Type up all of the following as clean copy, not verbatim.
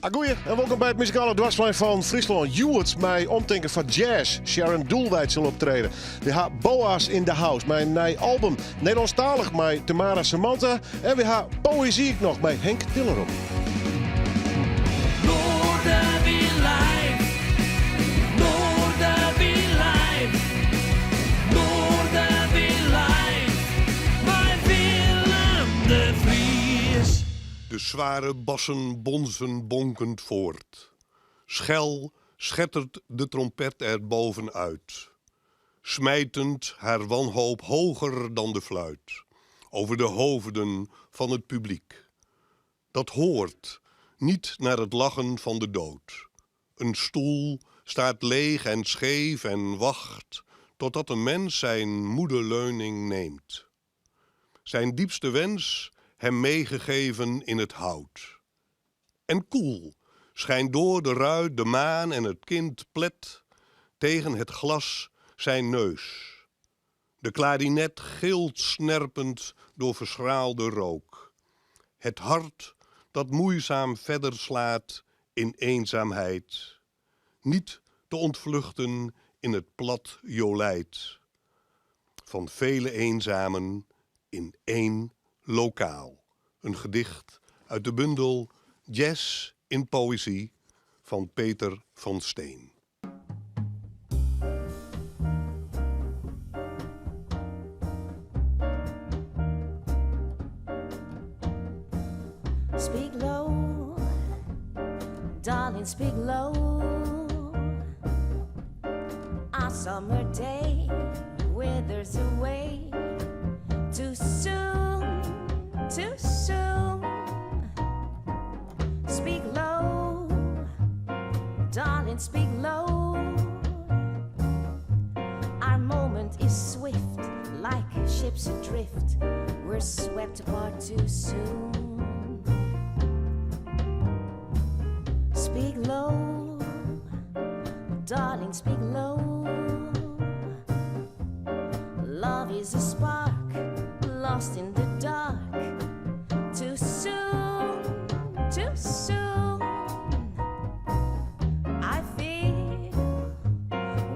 Goeie en welkom bij het muzikale dwarsplein van Friesland. Juwets mij omdenken van jazz. Sharon Doelwijd zal optreden. We hebben Boas in the House, mijn nieuw album. Nederlandstalig met Tamara Samantha. En we hebben poëzie nog bij Henk Tillerom. De zware bassen bonzen bonkend voort. Schel schettert de trompet er bovenuit. Smijtend haar wanhoop hoger dan de fluit. Over de hoofden van het publiek. Dat hoort niet naar het lachen van de dood. Een stoel staat leeg en scheef en wacht totdat een mens zijn moede leuning neemt. Zijn diepste wens hem meegegeven in het hout. En koel schijnt door de ruit de maan en het kind plet tegen het glas zijn neus. De klarinet gilt snerpend door verschraalde rook. Het hart dat moeizaam verder slaat in eenzaamheid. Niet te ontvluchten in het plat jolijt. Van vele eenzamen in één lokaal. Een gedicht uit de bundel Jazz in Poëzie van Peter van Steen. Speak low, darling, speak low. A summer day withers away too soon, too soon. Speak low, darling, speak low. Our moment is swift, like ships adrift. We're swept apart too soon. Speak low, darling, speak low. Love is a spark lost in the dark. Too soon, too soon. I feel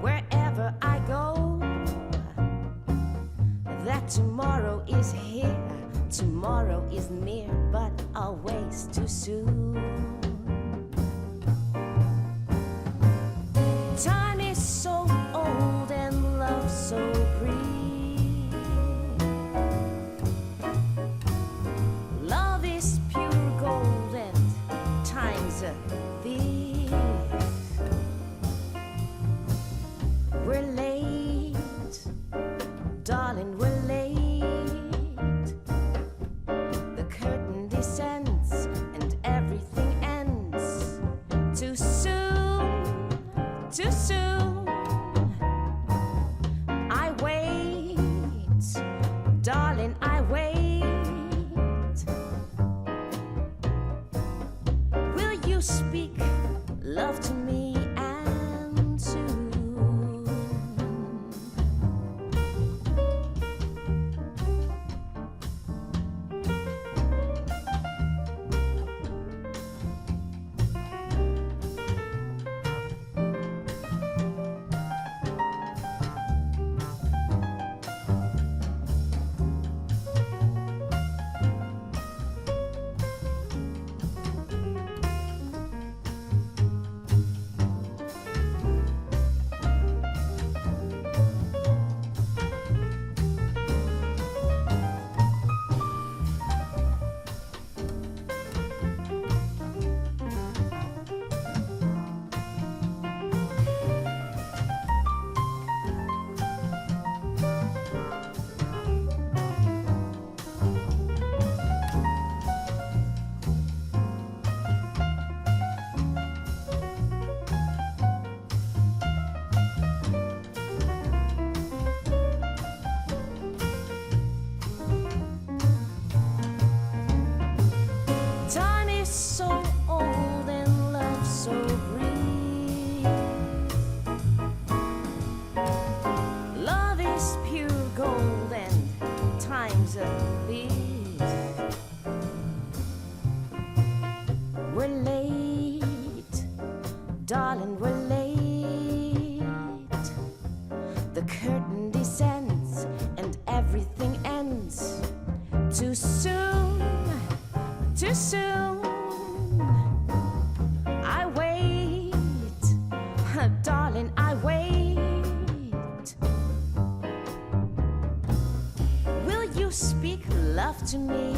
wherever I go that tomorrow is here, tomorrow is near, but always too soon. Time is so old and love so brief. Love is pure gold and time's a thief. We're late, darling, we're late. The curtain descends and everything ends too soon, too soon. I wait, darling, I wait. Will you speak love to me and soon? darling, we're late. The curtain descends and everything ends too soon, too soon. I wait, darling, I wait. Will you speak love to me?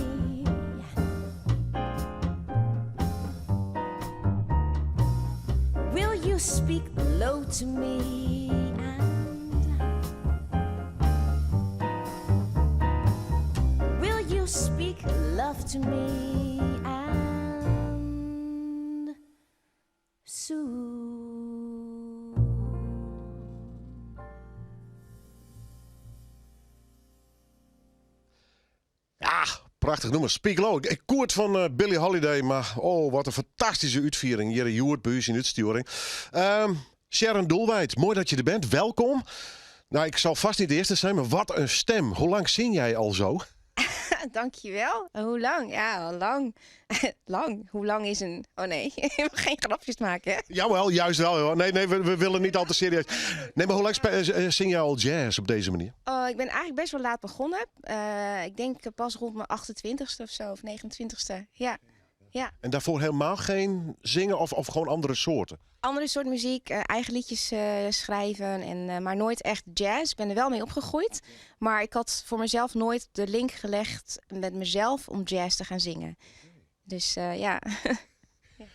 Will you speak low to me? And will you speak love to me? And soon. Ja, prachtig nummer. Speak Low. Ik koert van Billie Holiday, maar oh, wat een fantastische uitviering. Hier in Joert bij u in uitsturing. Sharon Doelwijd, mooi dat je er bent. Welkom. Nou, ik zal vast niet de eerste zijn, maar wat een stem. Hoe lang zing jij al zo? Dankjewel. Hoe lang? Ja, lang. Lang. Hoe lang is een... Oh nee, je mag geen grapjes maken, hè? Jawel, juist wel. Hoor. Nee, we willen niet al te serieus. Nee, maar hoe lang zing jij al jazz op deze manier? Oh, ik ben eigenlijk best wel laat begonnen. Ik denk pas rond mijn 28ste of zo, of 29ste. Ja. Ja. En daarvoor helemaal geen zingen of gewoon andere soorten? Andere soort muziek, eigen liedjes schrijven, maar nooit echt jazz. Ik ben er wel mee opgegroeid. Maar ik had voor mezelf nooit de link gelegd met mezelf om jazz te gaan zingen. Dus ja.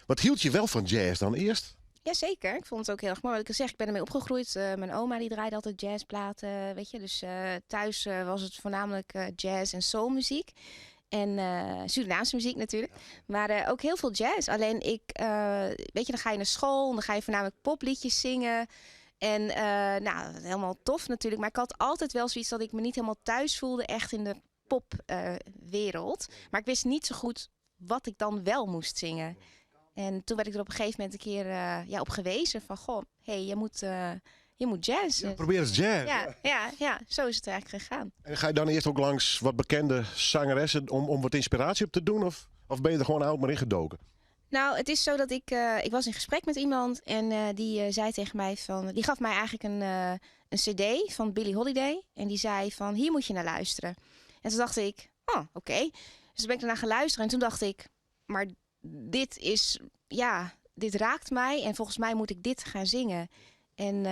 Wat hield je wel van jazz dan eerst? Jazeker, ik vond het ook heel erg mooi. Wat ik al zeg, ik ben ermee opgegroeid. Mijn oma die draaide altijd jazzplaten, weet je. Dus thuis was het voornamelijk jazz en soulmuziek. En Surinaamse muziek natuurlijk. Maar ook heel veel jazz. Alleen weet je, dan ga je naar school en dan ga je voornamelijk popliedjes zingen. En nou, helemaal tof natuurlijk. Maar ik had altijd wel zoiets dat ik me niet helemaal thuis voelde echt in de popwereld. Maar ik wist niet zo goed wat ik dan wel moest zingen. En toen werd ik er op een gegeven moment een keer op gewezen van, goh, hey, je moet jazz. Ja, probeer eens jazz. Ja, zo is het eigenlijk gegaan. En ga je dan eerst ook langs wat bekende zangeressen om wat inspiratie op te doen? Of ben je er gewoon oud maar ingedoken? Nou, het is zo dat ik was in gesprek met iemand en die zei tegen mij die gaf mij eigenlijk een cd van Billie Holiday. En die zei van, hier moet je naar luisteren. En toen dacht ik, oh, oké. Dus toen ben ik ernaar gaan luisteren en toen dacht ik, maar dit raakt mij en volgens mij moet ik dit gaan zingen. En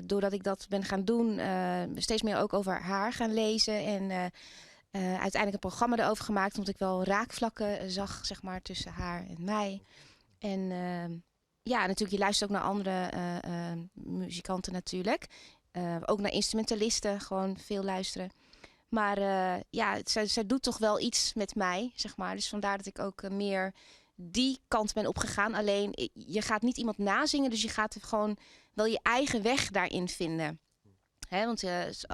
doordat ik dat ben gaan doen, steeds meer ook over haar gaan lezen. En uiteindelijk een programma erover gemaakt, omdat ik wel raakvlakken zag, zeg maar, tussen haar en mij. En ja, natuurlijk, je luistert ook naar andere muzikanten natuurlijk. Ook naar instrumentalisten, gewoon veel luisteren. Maar ja, zij doet toch wel iets met mij, zeg maar. Dus vandaar dat ik ook meer die kant ben opgegaan. Alleen, je gaat niet iemand nazingen, dus je gaat gewoon wel je eigen weg daarin vinden. Hè, want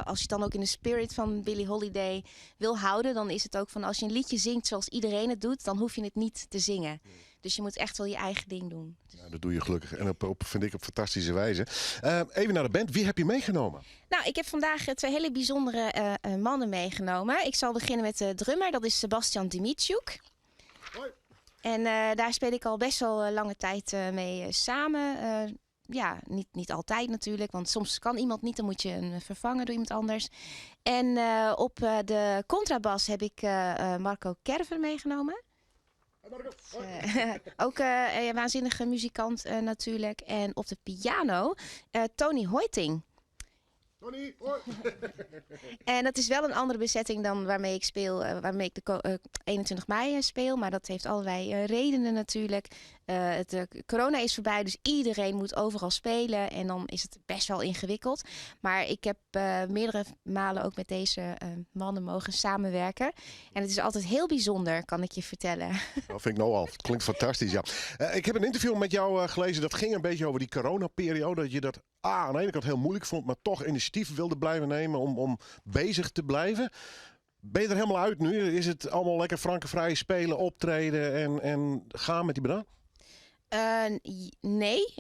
als je dan ook in de spirit van Billie Holiday wil houden, dan is het ook van als je een liedje zingt zoals iedereen het doet, dan hoef je het niet te zingen. Dus je moet echt wel je eigen ding doen. Ja, dat doe je gelukkig en vind ik op fantastische wijze. Even naar de band. Wie heb je meegenomen? Nou, ik heb vandaag twee hele bijzondere mannen meegenomen. Ik zal beginnen met de drummer, dat is Sebastian Dimitriuk. Hoi. En daar speel ik al best wel lange tijd mee samen. Ja, niet altijd natuurlijk, want soms kan iemand niet, dan moet je hem vervangen door iemand anders. En op de contrabas heb ik Marco Kerver meegenomen. Ook een waanzinnige muzikant natuurlijk. En op de piano Tony Hoiting. Tony, hoi. En dat is wel een andere bezetting dan waarmee ik speel, waarmee ik de 21 mei speel. Maar dat heeft allerlei redenen natuurlijk. Corona is voorbij, dus iedereen moet overal spelen. En dan is het best wel ingewikkeld. Maar ik heb meerdere malen ook met deze mannen mogen samenwerken. En het is altijd heel bijzonder, kan ik je vertellen. Dat vind ik nou al. Het klinkt fantastisch, ja. Ik heb een interview met jou gelezen. Dat ging een beetje over die coronaperiode. Dat je dat aan de ene kant heel moeilijk vond, maar toch initiatief wilde blijven nemen om bezig te blijven. Ben je er helemaal uit nu? Is het allemaal lekker frankenvrij spelen, optreden en gaan met die bedaan? Nee.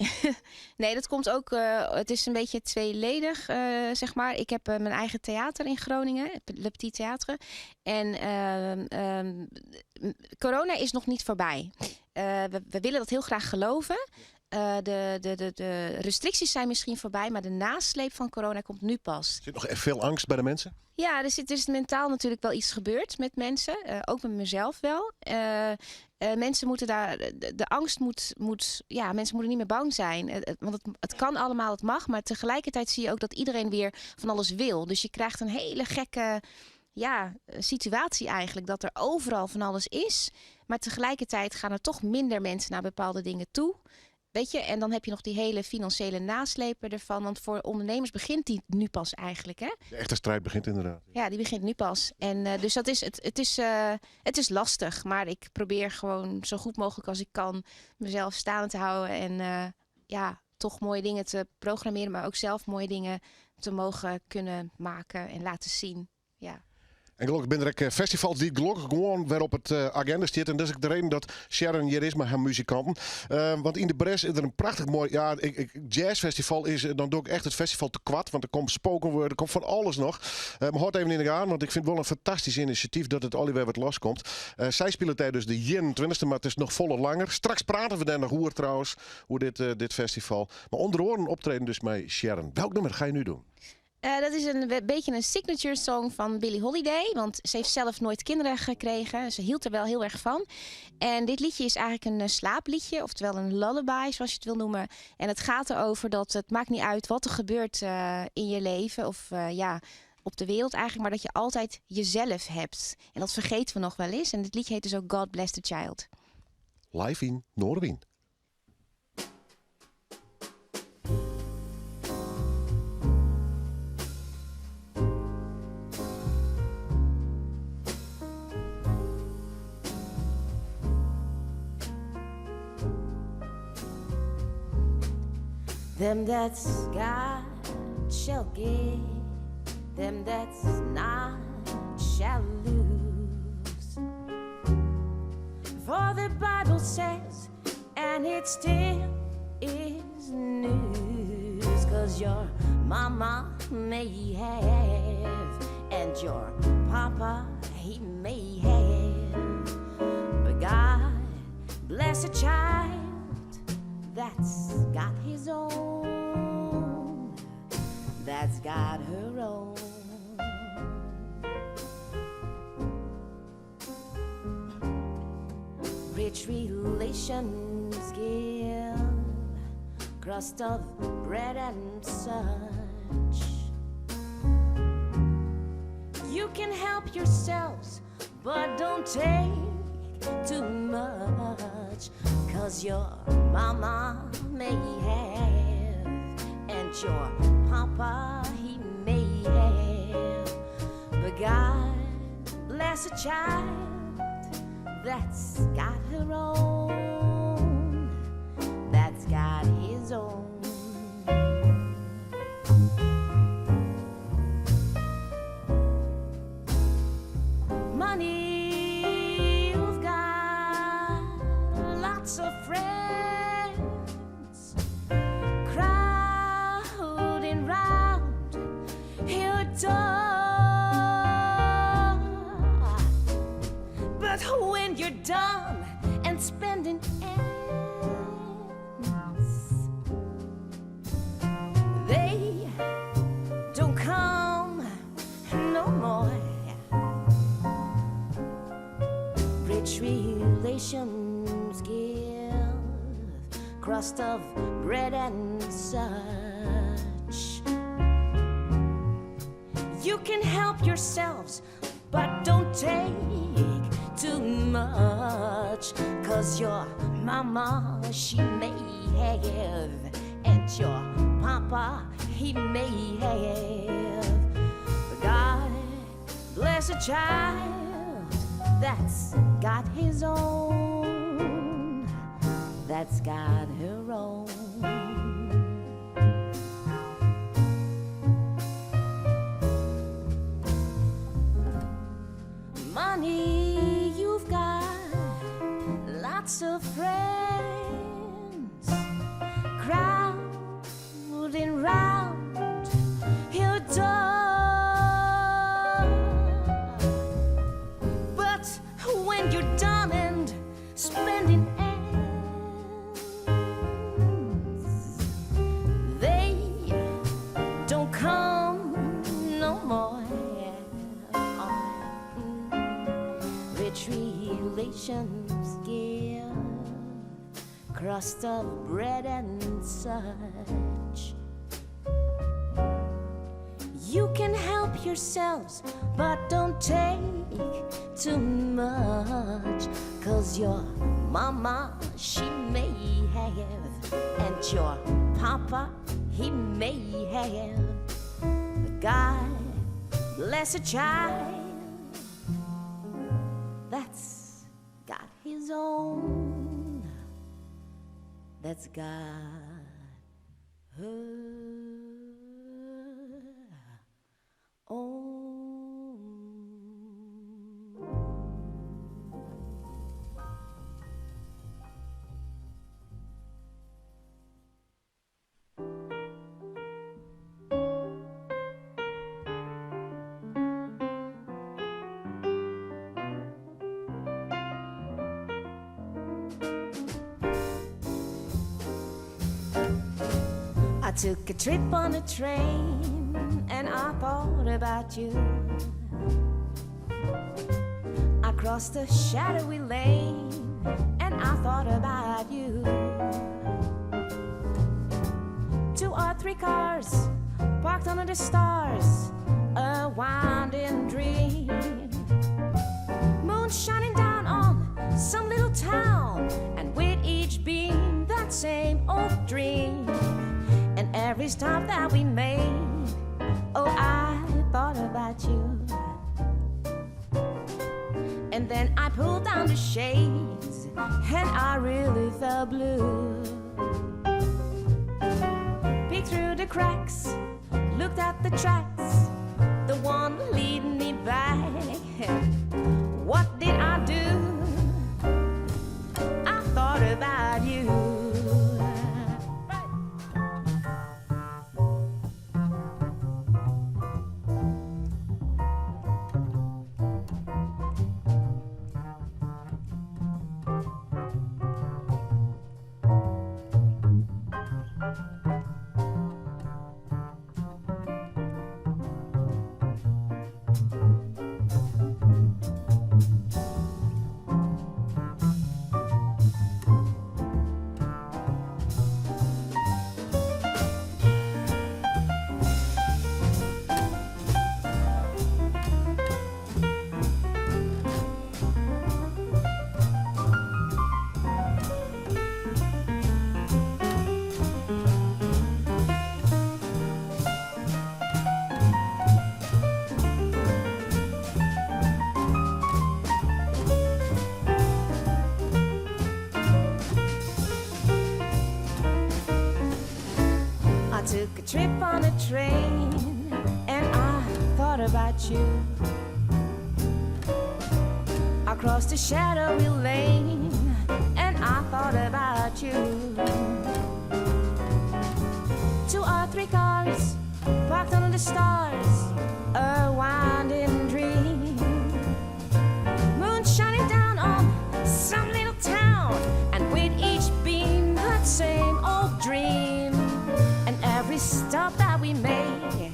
Nee, dat komt ook. Het is een beetje tweeledig, zeg maar. Ik heb mijn eigen theater in Groningen, Le Petit Theatre. En corona is nog niet voorbij. We willen dat heel graag geloven. de restricties zijn misschien voorbij, maar de nasleep van corona komt nu pas. Zit nog veel angst bij de mensen? Ja, er is mentaal natuurlijk wel iets gebeurd met mensen. Ook met mezelf wel. Mensen moeten daar... De angst moet... Ja, mensen moeten niet meer bang zijn. Want het kan allemaal, het mag. Maar tegelijkertijd zie je ook dat iedereen weer van alles wil. Dus je krijgt een hele gekke situatie eigenlijk. Dat er overal van alles is. Maar tegelijkertijd gaan er toch minder mensen naar bepaalde dingen toe. Weet je, en dan heb je nog die hele financiële naslepen ervan. Want voor ondernemers begint die nu pas eigenlijk, hè? De echte strijd begint inderdaad. Ja, die begint nu pas. En dus dat is, het is lastig. Maar ik probeer gewoon zo goed mogelijk als ik kan mezelf staande te houden. En toch mooie dingen te programmeren. Maar ook zelf mooie dingen te mogen kunnen maken en laten zien. Ja. En gelukkig zijn er ook festivals die gelukkig gewoon weer op het agenda zitten. En dat is ook de reden dat Sharon hier is met haar muzikanten. Want in de Bres is er een prachtig mooi jazzfestival. Dan doe ik echt het festival te kwad. Want er komt spoken word, er komt van alles nog. Maar houd even in de gaten, want ik vind het wel een fantastisch initiatief dat het alweer wat loskomt. Zij spelen tijdens de 21ste, maar het is nog volle langer. Straks praten we daar nog hoe trouwens, hoe dit festival. Maar onder oren optreden dus met Sharon. Welk nummer ga je nu doen? Dat is een beetje een signature song van Billie Holiday. Want ze heeft zelf nooit kinderen gekregen. Ze hield er wel heel erg van. En dit liedje is eigenlijk een slaapliedje. Oftewel een lullaby, zoals je het wil noemen. En het gaat erover dat het maakt niet uit wat er gebeurt in je leven. Of op de wereld eigenlijk. Maar dat je altijd jezelf hebt. En dat vergeten we nog wel eens. En dit liedje heet dus ook God Bless the Child. Live in Noorwien. Them that's got shall give, them that's not shall lose. For the Bible says, and it still is news, 'cause your mama may have, and your papa he may have, but God bless a child that's got his own, that's got her own. Rich relations give crust of bread and such. You can help yourselves, but don't take too much, 'cause your mama may have, and your papa he may have, but God bless a child that's got her own, that's got his own. Money, you've got lots of friends crowding round your door, but when you're done and spending ends, they don't come no more. Rich relations give crust of bread and such. You can help yourselves, but don't take too much, 'cause your mama she may have, and your papa he may have, but God bless a child that's got his own, that's got her own. Money, you've got lots of friends crowding round your door, but when you're done and spending ends, nations give, crust of bread and such. You can help yourselves, but don't take too much, 'cause your mama, she may have, and your papa, he may have, but God bless a child that's got his own, that's got her own. I took a trip on a train and I thought about you. I crossed a shadowy lane and I thought about you. 2 or 3 cars parked under the stars, a winding dream. Moon shining down on some little town, and with each beam that same old dream. And every stop that we made, oh, I thought about you. And then I pulled down the shades and I really felt blue. Peeked through the cracks, looked at the tracks, the one leading me back. What did I do? I thought about you. Took a trip on a train and I thought about you. I crossed a shadowy lane and I thought about you. 2 or 3 cars parked under the stars, a winding dream. Moon shining down on some little town, and with each beam that same old dream. Every stop that we made,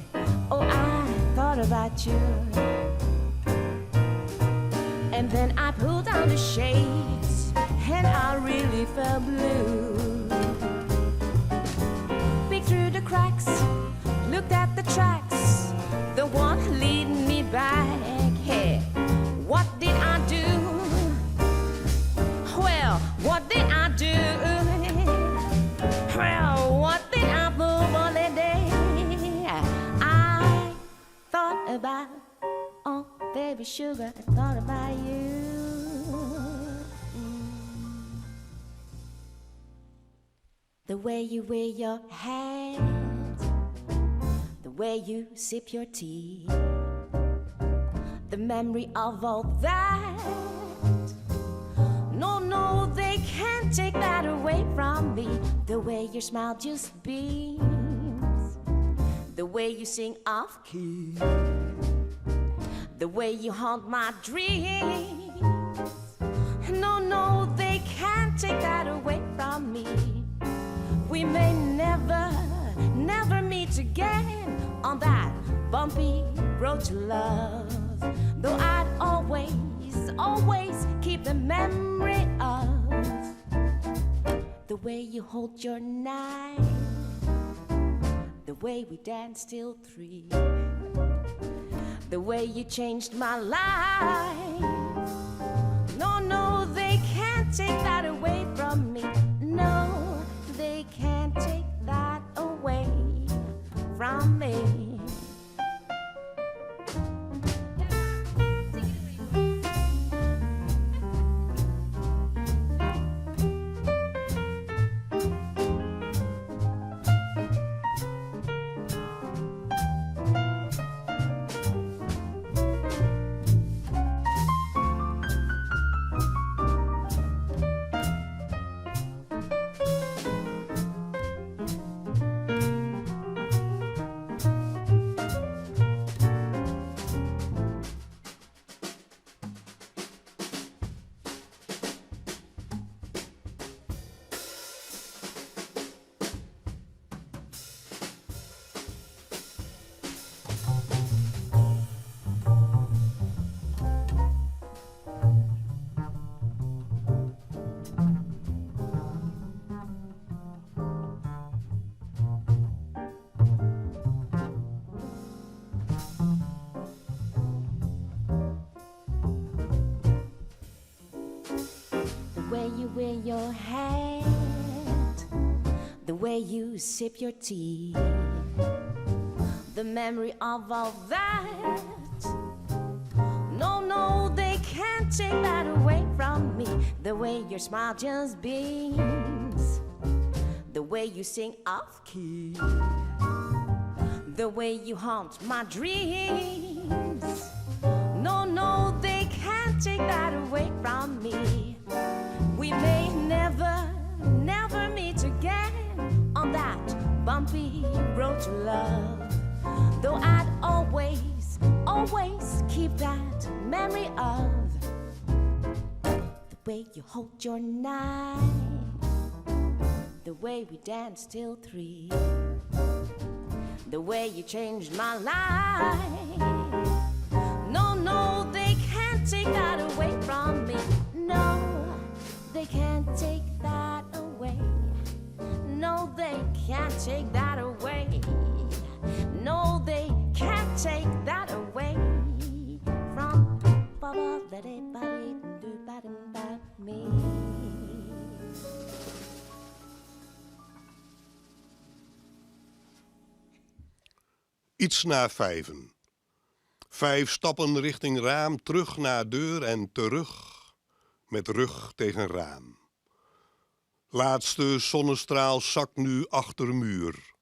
oh, I thought about you. And then I pulled down the shades and I really felt blue. Peeked through the cracks, looked at the tracks, the one leading me back. Hey, what did I do? Well, what did I do? Well, what did I do? About, oh baby sugar, I thought about you. The way you wear your hat, the way you sip your tea, the memory of all that. No, they can't take that away from me. The way your smile just beams, the way you sing off key, the way you haunt my dreams. No, they can't take that away from me. We may never meet again on that bumpy road to love, though I'd always always keep the memory of the way you hold your knife, the way we danced till 3, the way you changed my life. No, no, they can't take that away from me. No, they can't take that away from me. The way you wear your hat, the way you sip your tea, the memory of all that. No, no, they can't take that away from me. The way your smile just beams, the way you sing off key, the way you haunt my dreams. No, no, they can't take that away from me. We may never, never meet again on that bumpy road to love, though I'd always, always keep that memory of the way you hold your knife, the way we danced till 3, the way you changed my life. No, no, they can't take that away from me. No, they can't take that away. No, they can't take that away. No, they can't take that away from me. Iets na 5. 5 stappen richting raam, terug naar deur en terug, met rug tegen raam. Laatste zonnestraal zakt nu achter muur.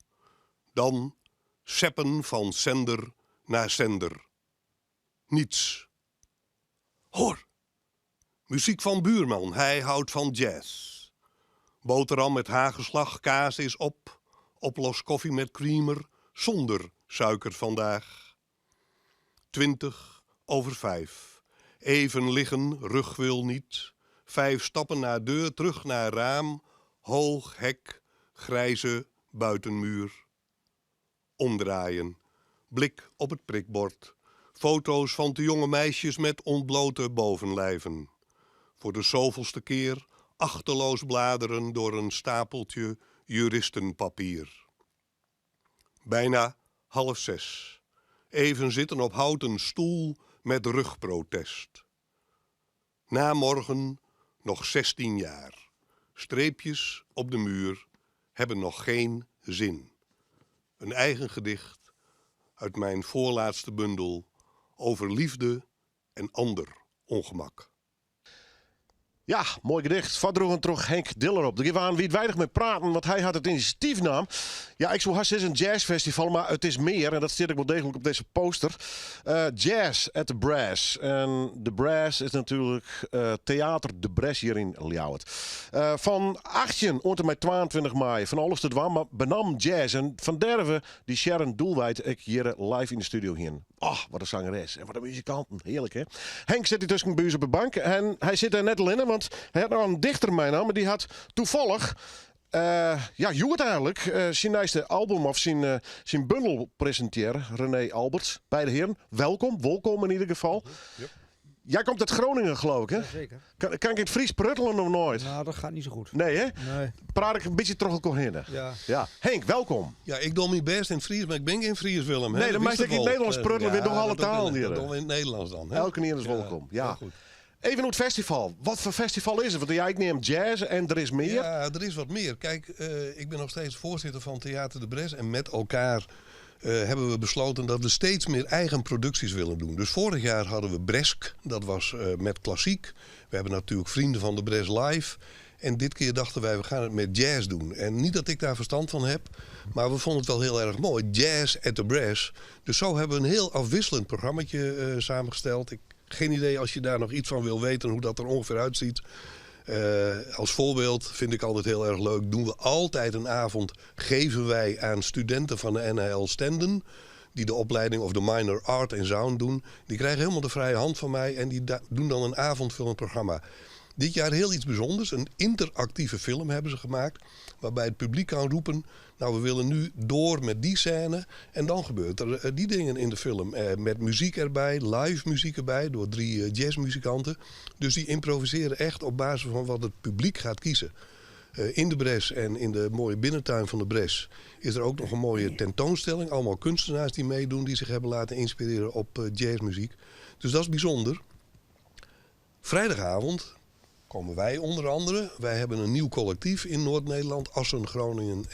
Dan seppen van zender naar zender. Niets. Hoor! Muziek van buurman, hij houdt van jazz. Boterham met hagelslag, kaas is op. Oplos koffie met creamer, zonder suiker vandaag. 5:20. Even liggen, rug wil niet. 5 stappen naar deur, terug naar raam. Hoog hek, grijze buitenmuur. Omdraaien, blik op het prikbord. Foto's van te jonge meisjes met ontblote bovenlijven. Voor de zoveelste keer achteloos bladeren door een stapeltje juristenpapier. Bijna 5:30. Even zitten op houten stoel met rugprotest. Na morgen nog 16 jaar. Streepjes op de muur hebben nog geen zin. Een eigen gedicht uit mijn voorlaatste bundel over liefde en ander ongemak. Ja, mooi gedicht. Verdroegen terug Henk Diller op. Er waren wie het weinig mee praten, want hij had het initiatief nam. Ja, ik zou haast is een jazzfestival, maar het is meer. En dat zit ik wel degelijk op deze poster. Jazz at the Brass. En de Brass is natuurlijk Theater de Bres hier in Ljouwert. Van 18 tot en met 22 mei. Van alles te dwaan, maar benam jazz. En van derven die Sharon Doelwijd ik hier live in de studio hier. Oh, wat een zangeres. En wat een muzikanten. Heerlijk, hè? Henk zit hier tussen bij ons op de bank. En hij zit er net al in, want hij had nou een dichter mee maar die had toevallig... Joert eigenlijk zijn nieuwste album of zijn bundel presenteren. René Alberts, beide heren. Welkom in ieder geval. Yep. Jij komt uit Groningen, geloof ik, hè? Zeker. Kan ik in het Fries pruttelen of nooit? Nou, dat gaat niet zo goed. Nee, hè? Nee. Praat ik een beetje terug elkaar heen. Ja. Ja. Henk, welkom. Ja, ik doe mijn best in het Fries, maar ik ben geen Fries, Willem. Nee, dan mag ik in het Nederlands pruttelen, weer door alle talen hier. Dat doen we in het Nederlands dan. Hè? Elke keer is welkom. Ja. heel goed. Even hoe het festival. Wat voor festival is het? Want ik neem jazz en er is meer. Ja, er is wat meer. Kijk, ik ben nog steeds voorzitter van Theater de Bres. En met elkaar hebben we besloten dat we steeds meer eigen producties willen doen. Dus vorig jaar hadden we Bresk. Dat was met klassiek. We hebben natuurlijk Vrienden van de Bres live. En dit keer dachten wij, we gaan het met jazz doen. En niet dat ik daar verstand van heb. Maar we vonden het wel heel erg mooi. Jazz at the Bres. Dus zo hebben we een heel afwisselend programmaatje samengesteld. Geen idee als je daar nog iets van wil weten hoe dat er ongeveer uitziet. Als voorbeeld vind ik altijd heel erg leuk. Doen we altijd een avond, geven wij aan studenten van de NHL Stenden, die de opleiding of de minor art en sound doen. Die krijgen helemaal de vrije hand van mij en die doen dan een avondvullend programma. Dit jaar heel iets bijzonders. Een interactieve film hebben ze gemaakt. Waarbij het publiek kan roepen, nou we willen nu door met die scène. En dan gebeurt er die dingen in de film. Met muziek erbij, live muziek erbij door 3 jazzmuzikanten. Dus die improviseren echt op basis van wat het publiek gaat kiezen. In de Bres en in de mooie binnentuin van de Bres is er ook nog een mooie tentoonstelling. Allemaal kunstenaars die meedoen, die zich hebben laten inspireren op jazzmuziek. Dus dat is bijzonder. Vrijdagavond komen wij onder andere. Wij hebben een nieuw collectief in Noord-Nederland. Assen, Groningen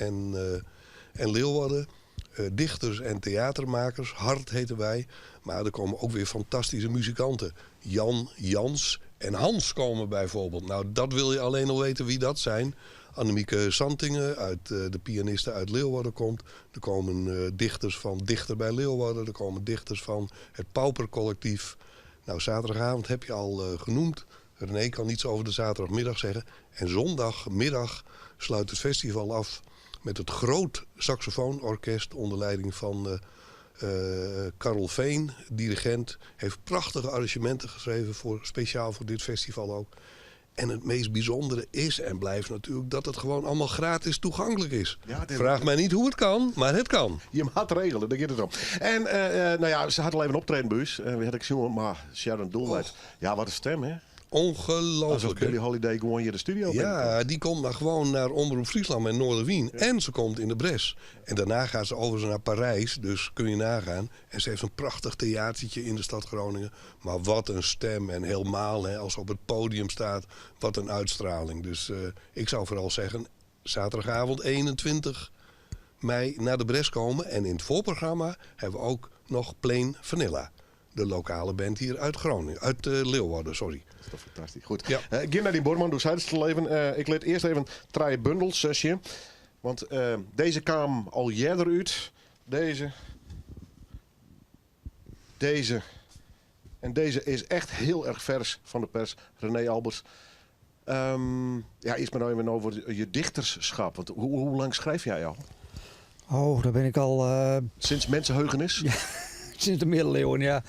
en Leeuwarden. Dichters en theatermakers. Hart heten wij. Maar er komen ook weer fantastische muzikanten. Jan, Jans en Hans komen bijvoorbeeld. Nou, dat wil je alleen al weten wie dat zijn. Annemieke Santingen, de pianiste uit Leeuwarden komt. Er komen dichters van Dichter bij Leeuwarden. Er komen dichters van het Pauper-collectief. Nou, zaterdagavond heb je al genoemd. René kan niets over de zaterdagmiddag zeggen. En zondagmiddag sluit het festival af met het groot saxofoonorkest onder leiding van Karel Veen, dirigent. Heeft prachtige arrangementen geschreven, speciaal voor dit festival ook. En het meest bijzondere is en blijft natuurlijk dat het gewoon allemaal gratis toegankelijk is. Ja, vraag mij niet hoe het kan, maar het kan. Je mag het regelen, daar gaat het om. En nou ja, ze had al even een optreden buis. Wie had ik zien, maar Sharon Doelwijd. Ja, wat een stem, hè? Ongelooflijk. Alsof Billie Holiday gewoon hier de studio Ja, die komt dan gewoon naar Omroep Friesland en Noorderwien. Ja. En ze komt in de Bres. En daarna gaat ze overigens naar Parijs, dus kun je nagaan. En ze heeft een prachtig theatertje in de stad Groningen. Maar wat een stem en helemaal, hè, als ze op het podium staat, wat een uitstraling. Dus ik zou vooral zeggen, zaterdagavond 21 mei naar de Bres komen. En in het voorprogramma hebben we ook nog Plain Vanilla. De lokale band hier uit Groningen, uit Leeuwarden, sorry. Dat is toch fantastisch. Goed. Ja. Ik ga naar die Borman, doe het te leven. Ik leed eerst even 3 bundels zien. Want deze kwam al eerder uit. Deze. En deze is echt heel erg vers van de pers. René Albers. Ja, eerst maar nou even over je dichterschap. Want hoe lang schrijf jij al? Oh, daar ben ik al... Sinds mensenheugenis? Ja. Sinds de middeleeuwen, ja.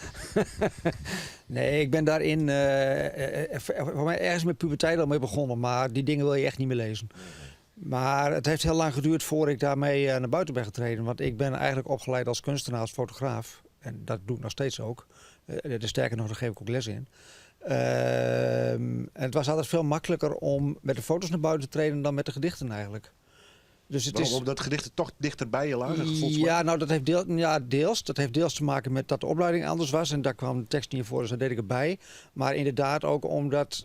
Nee, ik ben daarin voor mij ergens met puberteit al mee begonnen. Maar die dingen wil je echt niet meer lezen. Maar het heeft heel lang geduurd voor ik daarmee naar buiten ben getreden. Want ik ben eigenlijk opgeleid als kunstenaar, als fotograaf. En dat doe ik nog steeds ook. Sterker nog, daar geef ik ook les in. En het was altijd veel makkelijker om met de foto's naar buiten te treden dan met de gedichten eigenlijk. Dus het waarom? Omdat gedichten toch dichter bij je lagen? Ja, nou dat heeft deels. Dat heeft deels te maken met dat de opleiding anders was. En daar kwam de tekst niet voor, dus dat deed ik erbij. Maar inderdaad ook omdat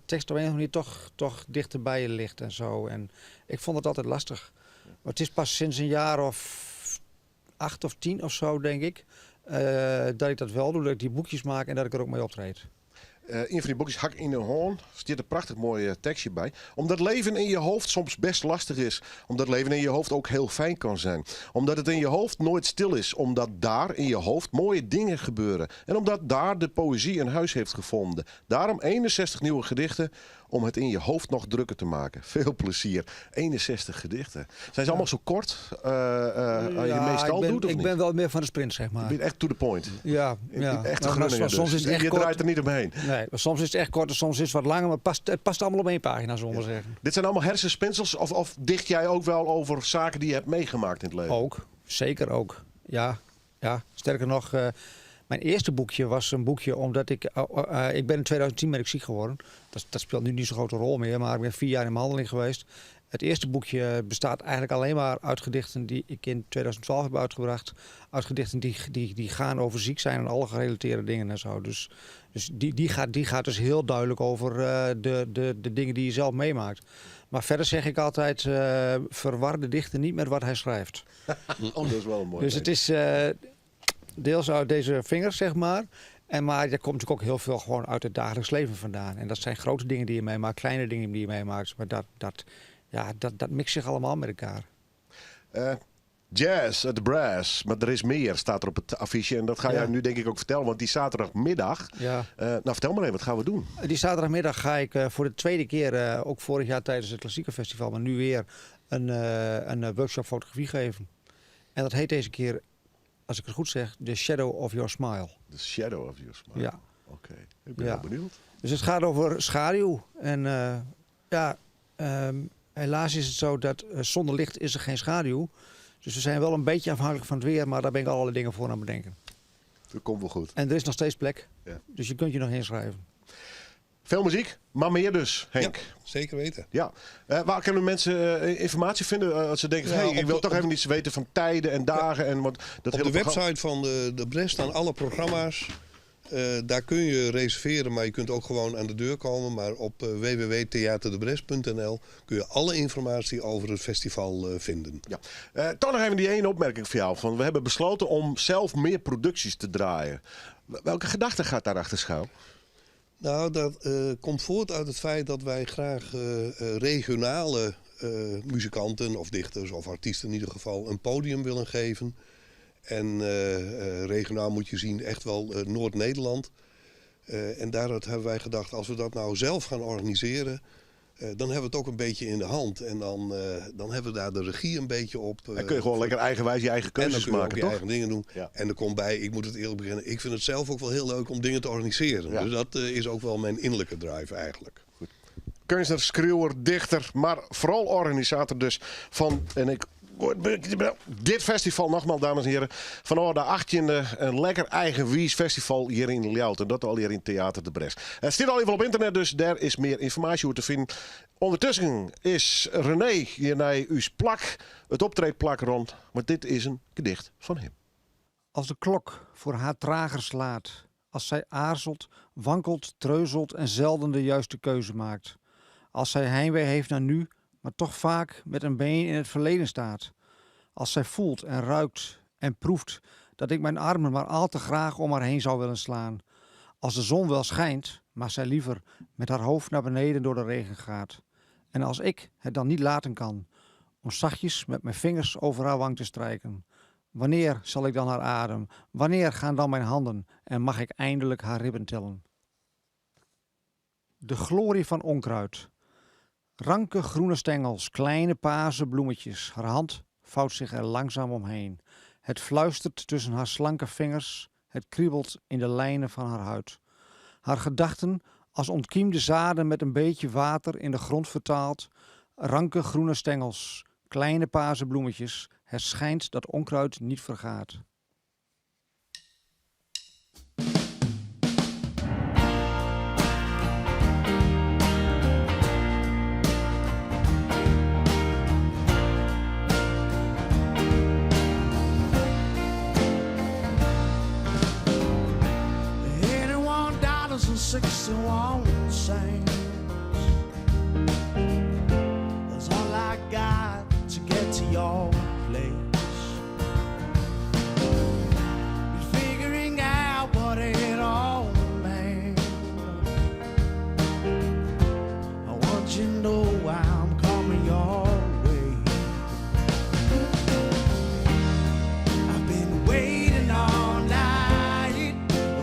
tekst op een of andere manier toch dichter bij je ligt en zo. En ik vond het altijd lastig. Maar het is pas sinds een jaar of 8 of 10 of zo, denk ik, dat ik dat wel doe. Dat ik die boekjes maak en dat ik er ook mee optreed. Een van die boekjes, Hak in de Hoorn, zit een prachtig mooi tekstje bij. Omdat leven in je hoofd soms best lastig is. Omdat leven in je hoofd ook heel fijn kan zijn. Omdat het in je hoofd nooit stil is. Omdat daar in je hoofd mooie dingen gebeuren. En omdat daar de poëzie een huis heeft gevonden. Daarom 61 nieuwe gedichten om het in je hoofd nog drukker te maken. Veel plezier. 61 gedichten. Zijn ze allemaal zo kort? Je meestal doet of ik niet? ben wel meer van de sprint, zeg maar. Je bent echt to the point. Ja. Echt Groningen dus. Soms is het echt je kort. draait er niet omheen. Nee, soms is het echt kort en soms is het wat langer. Maar het past allemaal op 1 pagina, zullen we zeggen. Dit zijn allemaal hersenspinsels? Of dicht jij ook wel over zaken die je hebt meegemaakt in het leven? Ook. Zeker ook. Ja. Sterker nog, Mijn eerste boekje was een boekje omdat ik ben in 2010 ben ik ziek geworden. Dat speelt nu niet zo'n grote rol meer, maar ik ben 4 jaar in behandeling geweest. Het eerste boekje bestaat eigenlijk alleen maar uit gedichten die ik in 2012 heb uitgebracht. Uit gedichten die gaan over ziek zijn en alle gerelateerde dingen en zo. Dus die gaat dus heel duidelijk over de dingen die je zelf meemaakt. Maar verder zeg ik altijd, verwar de dichter niet met wat hij schrijft. Dat is wel een mooi. Dus het is deels uit deze vingers, zeg maar. Maar er komt natuurlijk ook heel veel gewoon uit het dagelijks leven vandaan. En dat zijn grote dingen die je meemaakt, kleine dingen die je meemaakt. Maar dat mixt zich allemaal met elkaar. Jazz at the Brass, maar er is meer, staat er op het affiche. En dat ga jij nu denk ik ook vertellen, want die zaterdagmiddag... Ja. Nou, vertel maar even, wat gaan we doen? Die zaterdagmiddag ga ik voor de tweede keer, ook vorig jaar tijdens het Klassieke Festival, maar nu weer een workshop fotografie geven. En dat heet deze keer, als ik het goed zeg, The Shadow of Your Smile. The Shadow of Your Smile. Ja. Oké, ik ben heel benieuwd. Dus het gaat over schaduw. En helaas is het zo dat zonder licht is er geen schaduw. Dus we zijn wel een beetje afhankelijk van het weer, maar daar ben ik allerlei dingen voor aan het bedenken. Dat komt wel goed. En er is nog steeds plek, Ja. dus je kunt je nog inschrijven. Veel muziek, maar meer dus, Henk. Ja, zeker weten. Ja. Waar kunnen mensen informatie vinden als ze denken, Ja, ik wil toch even iets weten van tijden en dagen. En wat, dat Op hele de programma- website van de Brest staan alle programma's. Daar kun je reserveren, maar je kunt ook gewoon aan de deur komen. Maar op www.theaterdebres.nl kun je alle informatie over het festival vinden. Ja. Toch nog even die ene opmerking voor jou. Van, we hebben besloten om zelf meer producties te draaien. Welke gedachte gaat daarachter schuil? Nou, dat komt voort uit het feit dat wij graag regionale muzikanten of dichters of artiesten in ieder geval een podium willen geven. En regionaal moet je zien echt wel Noord-Nederland. En daaruit hebben wij gedacht, als we dat nou zelf gaan organiseren, dan hebben we het ook een beetje in de hand. En dan hebben we daar de regie een beetje op. Dan kun je gewoon lekker eigenwijs je eigen en dan keuzes kun je maken, ook je toch? eigen dingen doen. Ja. En er komt bij, ik moet het eerlijk beginnen, ik vind het zelf ook wel heel leuk om dingen te organiseren. Ja. Dus dat is ook wel mijn innerlijke drive eigenlijk. Kunstenaar, schreeuwer, dichter, maar vooral organisator dus van... En ik dit festival, nogmaals dames en heren, van de 18e een lekker eigenwijs festival hier in Ljouwt. En dat al hier in Theater de Bres. Het staat al even op internet, dus daar is meer informatie over te vinden. Ondertussen is René hier naar uw plak, het optreedplak rond. Maar dit is een gedicht van hem. Als de klok voor haar trager slaat, als zij aarzelt, wankelt, treuzelt en zelden de juiste keuze maakt. Als zij heimwee heeft naar nu, maar toch vaak met een been in het verleden staat. Als zij voelt en ruikt en proeft dat ik mijn armen maar al te graag om haar heen zou willen slaan. Als de zon wel schijnt, maar zij liever met haar hoofd naar beneden door de regen gaat. En als ik het dan niet laten kan, om zachtjes met mijn vingers over haar wang te strijken. Wanneer zal ik dan haar adem? Wanneer gaan dan mijn handen en mag ik eindelijk haar ribben tellen? De glorie van onkruid. Ranke groene stengels, kleine paarse bloemetjes. Haar hand vouwt zich er langzaam omheen. Het fluistert tussen haar slanke vingers. Het kriebelt in de lijnen van haar huid. Haar gedachten als ontkiemde zaden met een beetje water in de grond vertaald. Ranke groene stengels, kleine paarse bloemetjes. Het schijnt dat onkruid niet vergaat. $61 cents. That's all I got to get to your place. Figuring out what it all meant. I want you to know I'm coming your way. I've been waiting all night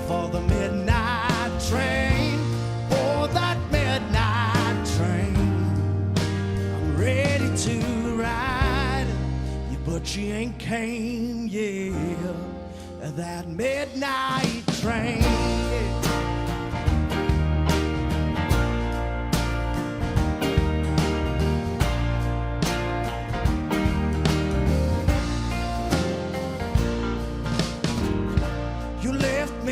for the midnight train. Oh, that midnight train. I'm ready to ride, but she ain't came yet. That midnight train. You left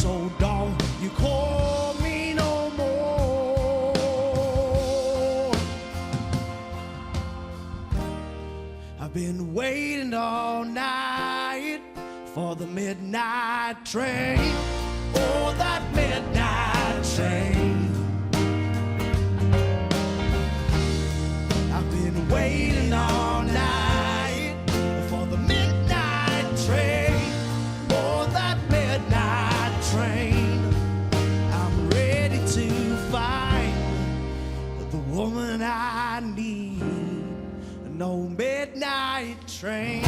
So don't you call me no more. I've been waiting all night for the midnight train. Oh, that midnight train. I've been waiting all night for the midnight train. Oh, that midnight train. I'm ready to find the woman I need. No midnight train.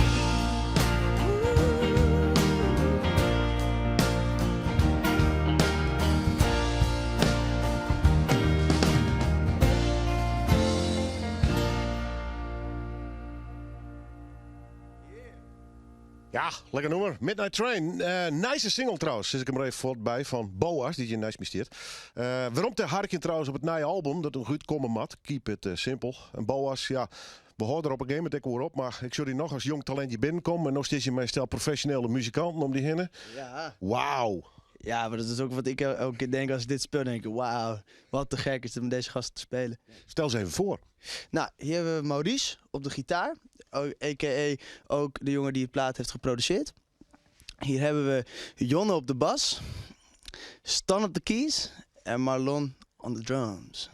Ja, lekker nummer. Midnight Train. Nice single trouwens. Zit ik hem er even voorbij van Boas, die je nice misteert. Waarom te harken trouwens op het nieuwe album, dat een goed komen mat. Keep it simple. En Boas, ja, we horen er op een gegeven moment ook weer op. Maar ik zou die nog als jong talentje binnenkomen. En nog steeds je mij stel professionele muzikanten om die heen. Ja. Wauw. Ja, maar dat is ook wat ik elke keer denk als ik dit speel. Denk ik, wauw, wat te gek is het om deze gasten te spelen. Stel eens even voor. Nou, hier hebben we Maurice op de gitaar. A.k.a. ook de jongen die het plaat heeft geproduceerd. Hier hebben we Jonne op de bas. Stan op de keys. En Marlon on the drums.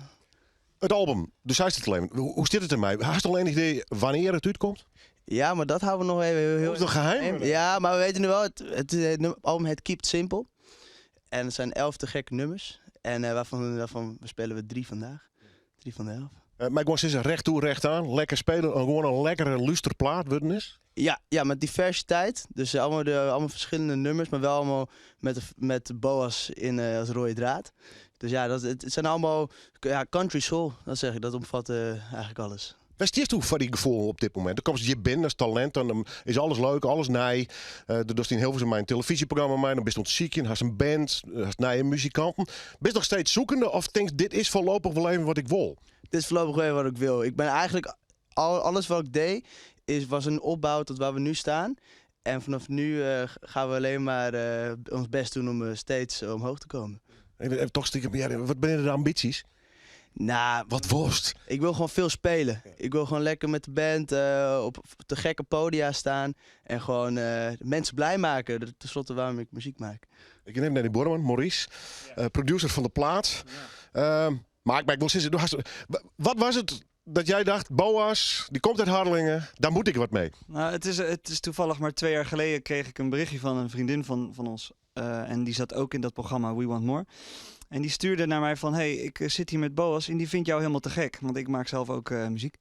Het album, dus hij is het alleen. Hoe zit het ermee? Hast je al enig idee wanneer het uitkomt? Ja, maar dat houden we nog even heel Is dat geheim? Ja, maar we weten nu wel, het album heet Keep It Simple. En het zijn 11 te gekke nummers. En waarvan spelen we 3 vandaag. 3 van de 11. Maar gewoon eens recht toe, recht aan. Lekker spelen. Gewoon een lekkere luisterplaat worden is. Ja, met diversiteit. Dus allemaal verschillende nummers, maar wel allemaal met de Boas in als rode draad. Dus ja, het zijn allemaal country soul, dat zeg ik. Dat omvat eigenlijk alles. Waar stiert toe voor die gevoel op dit moment? Dan komt je binnen als talent en dan is alles leuk, alles nij. Dan doet hij heel veel mijn televisieprogramma mee. Dan ben je ontziek in, hast een band, hast nij muzikanten. Ben je nog steeds zoekende of denk dit is voorlopig wel even wat ik wil? Dit is voorlopig wel wat ik wil. Ik ben eigenlijk alles wat ik deed was een opbouw tot waar we nu staan. En vanaf nu gaan we alleen maar ons best doen om steeds omhoog te komen. Even toch stiekem, wat ben je de ambities? Nou, Wat worst. ik wil gewoon veel spelen. Ik wil gewoon lekker met de band op te gekke podia staan. En gewoon mensen blij maken. Dat is tenslotte waarom ik muziek maak. Ik neem Danny Borman, Maurice, producer van de plaat. Maar ik wil zeggen, wat was het dat jij dacht, Boas, die komt uit Harlingen, daar moet ik wat mee? Nou, het is toevallig maar 2 jaar geleden kreeg ik een berichtje van een vriendin van ons. En die zat ook in dat programma We Want More. En die stuurde naar mij van, hey, ik zit hier met Boas en die vindt jou helemaal te gek. Want ik maak zelf ook muziek.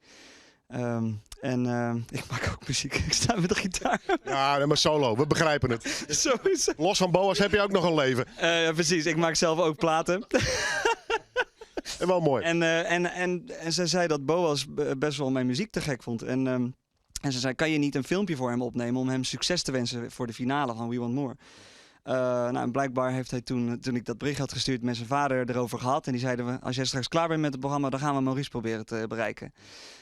Ik maak ook muziek. Ik sta met de gitaar. Ja, maar solo, we begrijpen het. Zo is het. Los van Boas heb je ook nog een leven. Ja, precies. Ik maak zelf ook platen. En wel mooi. En ze zei dat Boas best wel mijn muziek te gek vond. En ze zei, kan je niet een filmpje voor hem opnemen om hem succes te wensen voor de finale van We Want More? En blijkbaar heeft hij toen ik dat bericht had gestuurd met zijn vader erover gehad. En die zeiden, als jij straks klaar bent met het programma, dan gaan we Maurice proberen te bereiken.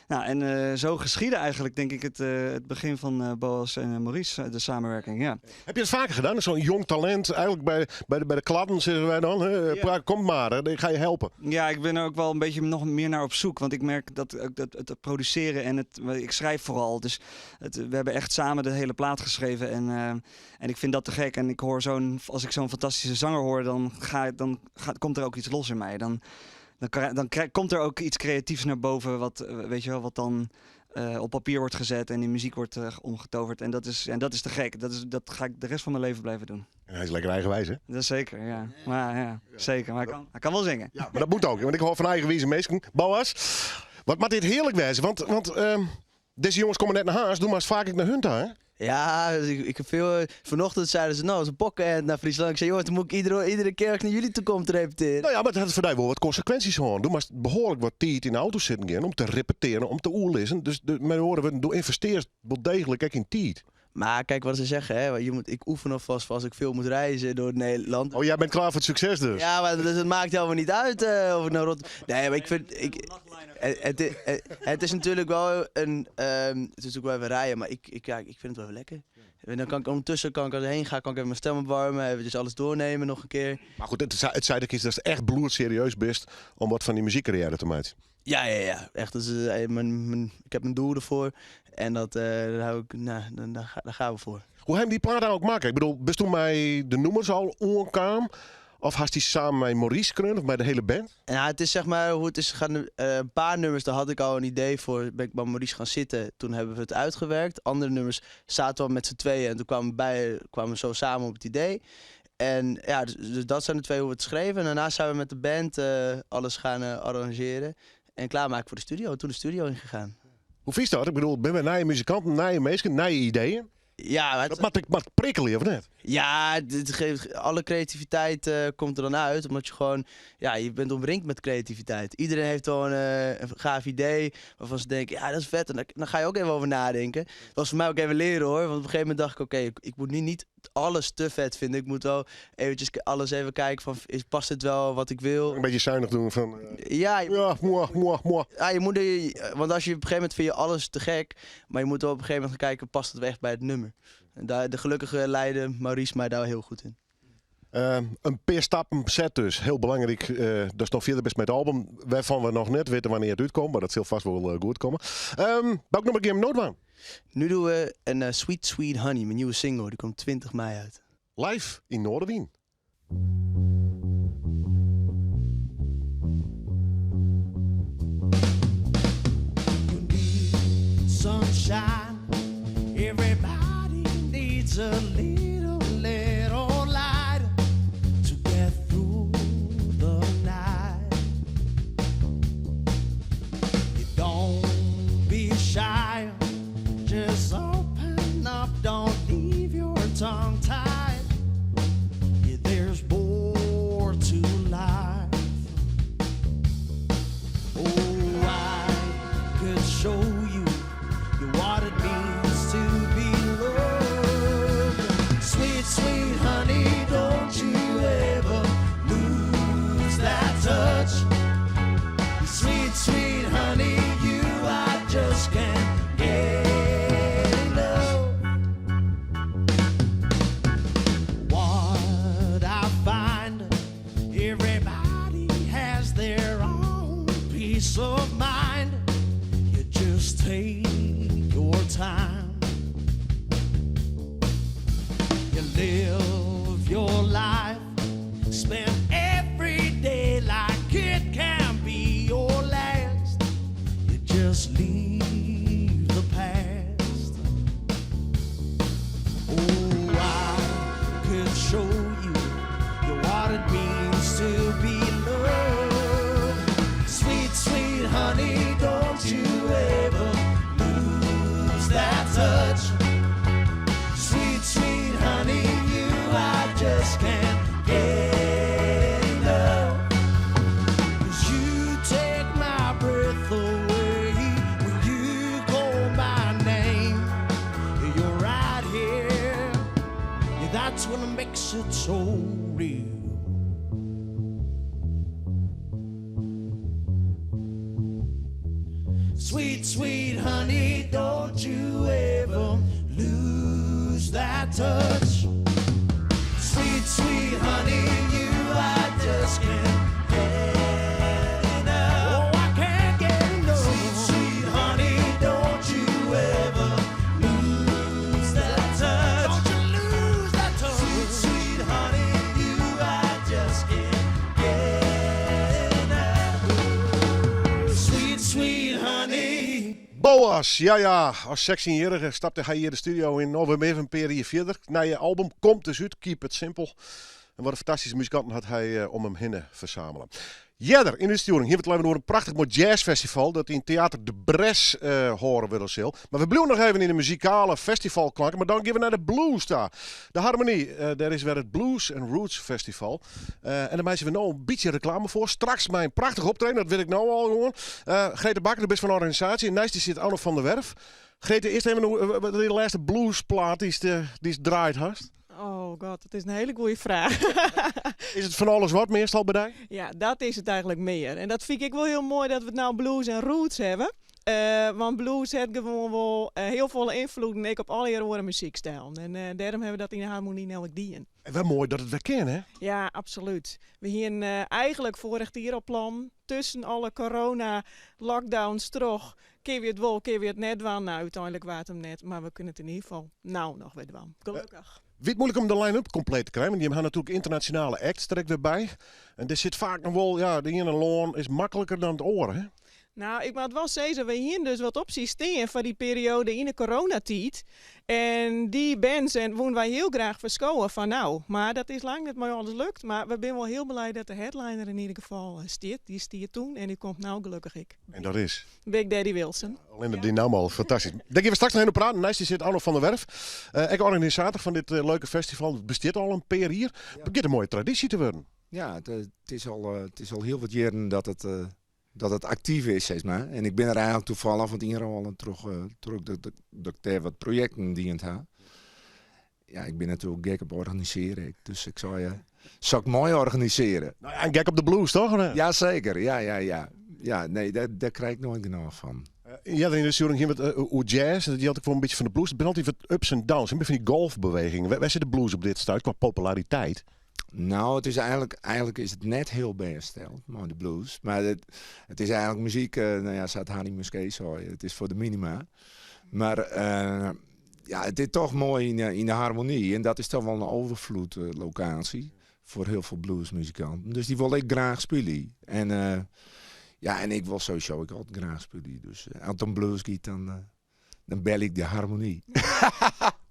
Nou, en zo geschiedde eigenlijk, denk ik, het begin van Boas en Maurice, de samenwerking. Ja. Heb je het vaker gedaan? Zo'n jong talent, eigenlijk bij de kladden zeggen wij dan. Hè? Ja. Kom maar, hè? Ik ga je helpen. Ja, ik ben er ook wel een beetje nog meer naar op zoek. Want ik merk dat het produceren en ik schrijf vooral. Dus we hebben echt samen de hele plaat geschreven. En ik vind dat te gek. En ik hoor als ik zo'n fantastische zanger hoor, dan komt er ook iets los in mij. Dan komt er ook iets creatiefs naar boven, wat dan op papier wordt gezet en in muziek wordt omgetoverd. En dat is te gek. Dat ga ik de rest van mijn leven blijven doen. En hij is lekker eigenwijs, hè? Dat is zeker, ja. Maar, ja, zeker. Maar hij kan wel zingen. Ja, maar dat moet ook. Want ik hoor van eigenwijze mensen. Boas, wat moet dit heerlijk wezen? Want deze jongens komen net naar huis. Doe maar eens vaak naar hun daar, hè? Ja, dus ik heb veel. Vanochtend zeiden ze, nou, ze pokken naar Friesland. Ik zei, joh, dan moet ik iedere keer als ik naar jullie toe kom te repeteren. Nou ja, maar dat heeft voor jou wel wat consequenties gewoon. Doe maar behoorlijk wat tijd in de auto zitten gaan om te repeteren, om te oerlissen. Dus met horen we, investeert wel degelijk ook in tijd. Maar kijk wat ze zeggen, hè. Ik oefen alvast als ik veel moet reizen door Nederland. Oh, jij bent klaar voor het succes dus? Ja, maar het maakt helemaal niet uit of ik naar Nee, maar ik vind... Het is natuurlijk wel het is natuurlijk wel even rijden, maar ik vind het wel lekker. En dan kan ik ondertussen, als ik erheen ga, kan ik even mijn stem opwarmen, eventjes alles doornemen nog een keer. Maar goed, het zei ik is dat het echt bloedserieus best om wat van die muziekcarrière te maken. Ja. Echt, dus, ik heb een doel ervoor. En dat, daar gaan we voor. Hoe hebben die plaat ook maken? Ik bedoel, best toen mij de nummers al onkwam? Of had die samen met Maurice kunnen, of bij de hele band? Ja, het is zeg maar hoe het is gegaan. Een paar nummers, daar had ik al een idee voor. Ben ik bij Maurice gaan zitten. Toen hebben we het uitgewerkt. Andere nummers zaten we met z'n tweeën. En toen kwamen we zo samen op het idee. En ja, dus dat zijn de twee hoe we het schreven. En daarna zijn we met de band alles gaan arrangeren. En klaarmaken voor de studio. Toen de studio ingegaan. Hoe vies dat? Ik bedoel, ben we nieuwe muzikanten, nieuwe mensen, nieuwe ideeën? Ja, Dat mag prikkelen, of net? Ja, alle creativiteit komt er dan uit. Omdat je gewoon, ja, je bent omringd met creativiteit. Iedereen heeft wel een gaaf idee waarvan ze denken, ja, dat is vet. En dan ga je ook even over nadenken. Dat was voor mij ook even leren hoor. Want op een gegeven moment dacht ik, oké, ik moet niet alles te vet vinden. Ik moet wel eventjes alles even kijken van, past het wel wat ik wil? Een beetje zuinig doen van... Ja, ja, mooi. Ja, je moet want als je op een gegeven moment vind je alles te gek. Maar je moet wel op een gegeven moment gaan kijken, past het wel echt bij het nummer? En de gelukkige leidde Maurice mij daar heel goed in. Een paar stappen set dus. Heel belangrijk. Dat is nog verder best met het album. Waarvan we nog net weten wanneer het uitkomt. Maar dat zal vast wel goed komen. Welk nummer game noodwaan? Nu doen we een Sweet Sweet Honey, mijn nieuwe single. Die komt 20 mei uit. Live in Noorderwien. Sunshine, everybody needs a little light to get through the night. You don't be shy, just open up, don't leave your tongue tied. Yeah, there's more to life. Oh, I could show you what it means to be loved. Sweet, sweet honey, don't you ever lose that touch. Sweet, sweet honey, I just can't get enough. What I find, everybody has their own peace of mind. You just take your time. You live your life, spend every day like it can be your last. You just leave the past. Oh, I could show you what it means to be loved. Sweet, sweet honey, don't you ever lose that touch. Sweet, sweet honey, I just can't get enough. 'Cause you take my breath away when you call my name. You're right here, yeah, that's what makes it so real. Sweet, sweet honey, don't you ever lose that touch. Sweet, sweet honey, I just can't get enough. Oh, I can't get enough. Sweet, sweet honey, don't you ever lose that touch. Don't you lose that touch. Sweet, sweet honey, I just can't get enough. Sweet, sweet honey. Boas, ja. Als 16-jarige stapte hij hier de studio in. We hebben even een periode verder. Na je album komt dus uit. Keep it simple. En wat een fantastische muzikanten had hij om hem heen verzamelen. Jeder in de studio. Hier hebben we door een prachtig mooi jazzfestival. Dat in Theater de Bres horen we dus heel. Maar we blijven nog even in de muzikale festivalklanken. Maar dan gaan we naar de blues daar. De Harmonie. Daar is weer het Blues and Roots Festival. En daar maken we nou een beetje reclame voor. Straks mijn prachtig optreden. Dat weet ik nou al gewoon. Grete Bakker, de best van de organisatie. En naast die zit Anne van der Werf. Grete, eerst even de laatste bluesplaat die draait hast. Oh god, dat is een hele goede vraag. Is het van alles wat meestal bij jou? Ja, dat is het eigenlijk meer. En dat vind ik wel heel mooi dat we het nou blues en roots hebben. Want blues heeft gewoon wel heel veel invloeden ik op alle andere muziekstijlen. En daarom hebben we dat in de harmonie nou ook dien. En wel mooi dat het weer kan, hè? Ja, absoluut. We hier eigenlijk vorig jaar op plan tussen alle corona-lockdowns terug. Keer weer het wel, keer weer het net waan. Nou, uiteindelijk waard hem net, maar we kunnen het in ieder geval nou nog weer doen. Gelukkig. Weet moeilijk om de line-up compleet te krijgen. Want die hebben natuurlijk internationale acts direct weer bij. En er zit vaak nog wel, ja, de ene loon is makkelijker dan het oren, hè? Nou, ik moet wel zeggen, we hier dus wat opties staan voor die periode in de coronatijd. En die bands en wonen wij heel graag verschoven van nou. Maar dat is lang niet maar alles lukt. Maar we zijn wel heel blij dat de headliner in ieder geval stiert. Die stiert toen en die komt nou gelukkig ik. En dat is? Big Daddy Wilson. Alleen dat dynamo, fantastisch. Daar gaan we straks nog even praten. Naast die zit Arno van der Werf. Ik organisator van dit leuke festival. Het bestaat al een paar hier. Het begint een mooie traditie te worden. Ja, het is al heel wat jaren dat het actief is, zeg maar. En ik ben er eigenlijk toevallig, want hier al terug dat ik daar wat projecten dient heb. Ja, ik ben natuurlijk gek op organiseren. Dus ik zou het mooi organiseren. Nou ja, en gek op de blues, toch? Ja, zeker. Ja. Ja, nee, daar krijg ik nooit genoeg van. Ja, in de sturing hier met jazz. Die had ik wel een beetje van de blues. Ik ben altijd wat ups en downs. Een beetje van die golfbewegingen. Waar zit de blues op dit stuit qua populariteit? Nou, het is eigenlijk is het net heel bijgesteld, maar de blues. Maar het is eigenlijk muziek, nou ja, zat Hanny Musquet zo. Het is voor de minima. Maar ja, het is toch mooi in de harmonie. En dat is toch wel een overvloedlocatie voor heel veel bluesmuzikanten. Dus die wil ik graag spelen. En ja, en ik wil sowieso ook altijd graag spelen. Dus als het om blues gaat, dan bel ik de harmonie.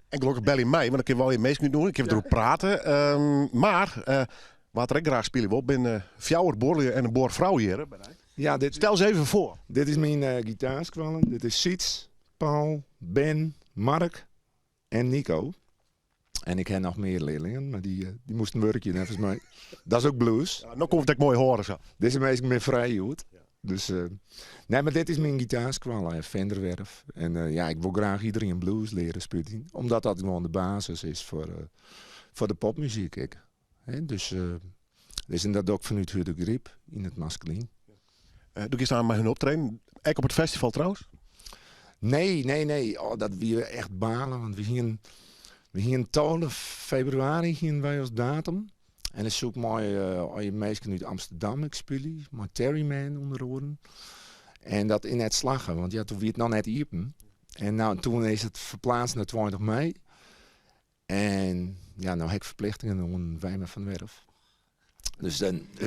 En gelukkig bel je mij, want ik heb wel je meest kunnen doen. Ik heb erop praten. Maar wat ik graag spelen wil, ben fjouwer boer en een boorvrouw hier. Hè, Ja, stel eens even voor. Dit is mijn gitaarskwallen. Dit is Siets, Paul, Ben, Mark en Nico. En ik heb nog meer leerlingen, maar die moesten werken even mij. Dat is ook blues. Ja, nou komt het mooi horen zo. Dit is meestal meer vrij goed. Dus, nee, maar dit is mijn gitaarskwallen, Venderwerf. En ja, ik wil graag iedereen blues leren spelen. Omdat dat gewoon de basis is voor de popmuziek. Dus en dat ook vanuit de grip in het masculin. Doe je aan met hun optreden? Ook op het festival trouwens? Nee. Oh, dat we echt balen. Want we gingen 12 februari gingen wij als datum. En ik zoek mooi al je meesten uit Amsterdam, ik speel. Maar Terryman onder oren. En dat in het Slaggen, want ja, toen werd het nog net iepen. En nou, toen is het verplaatst naar 20 mei. En ja, nou heb ik verplichtingen om Wijmer van Werf. Dus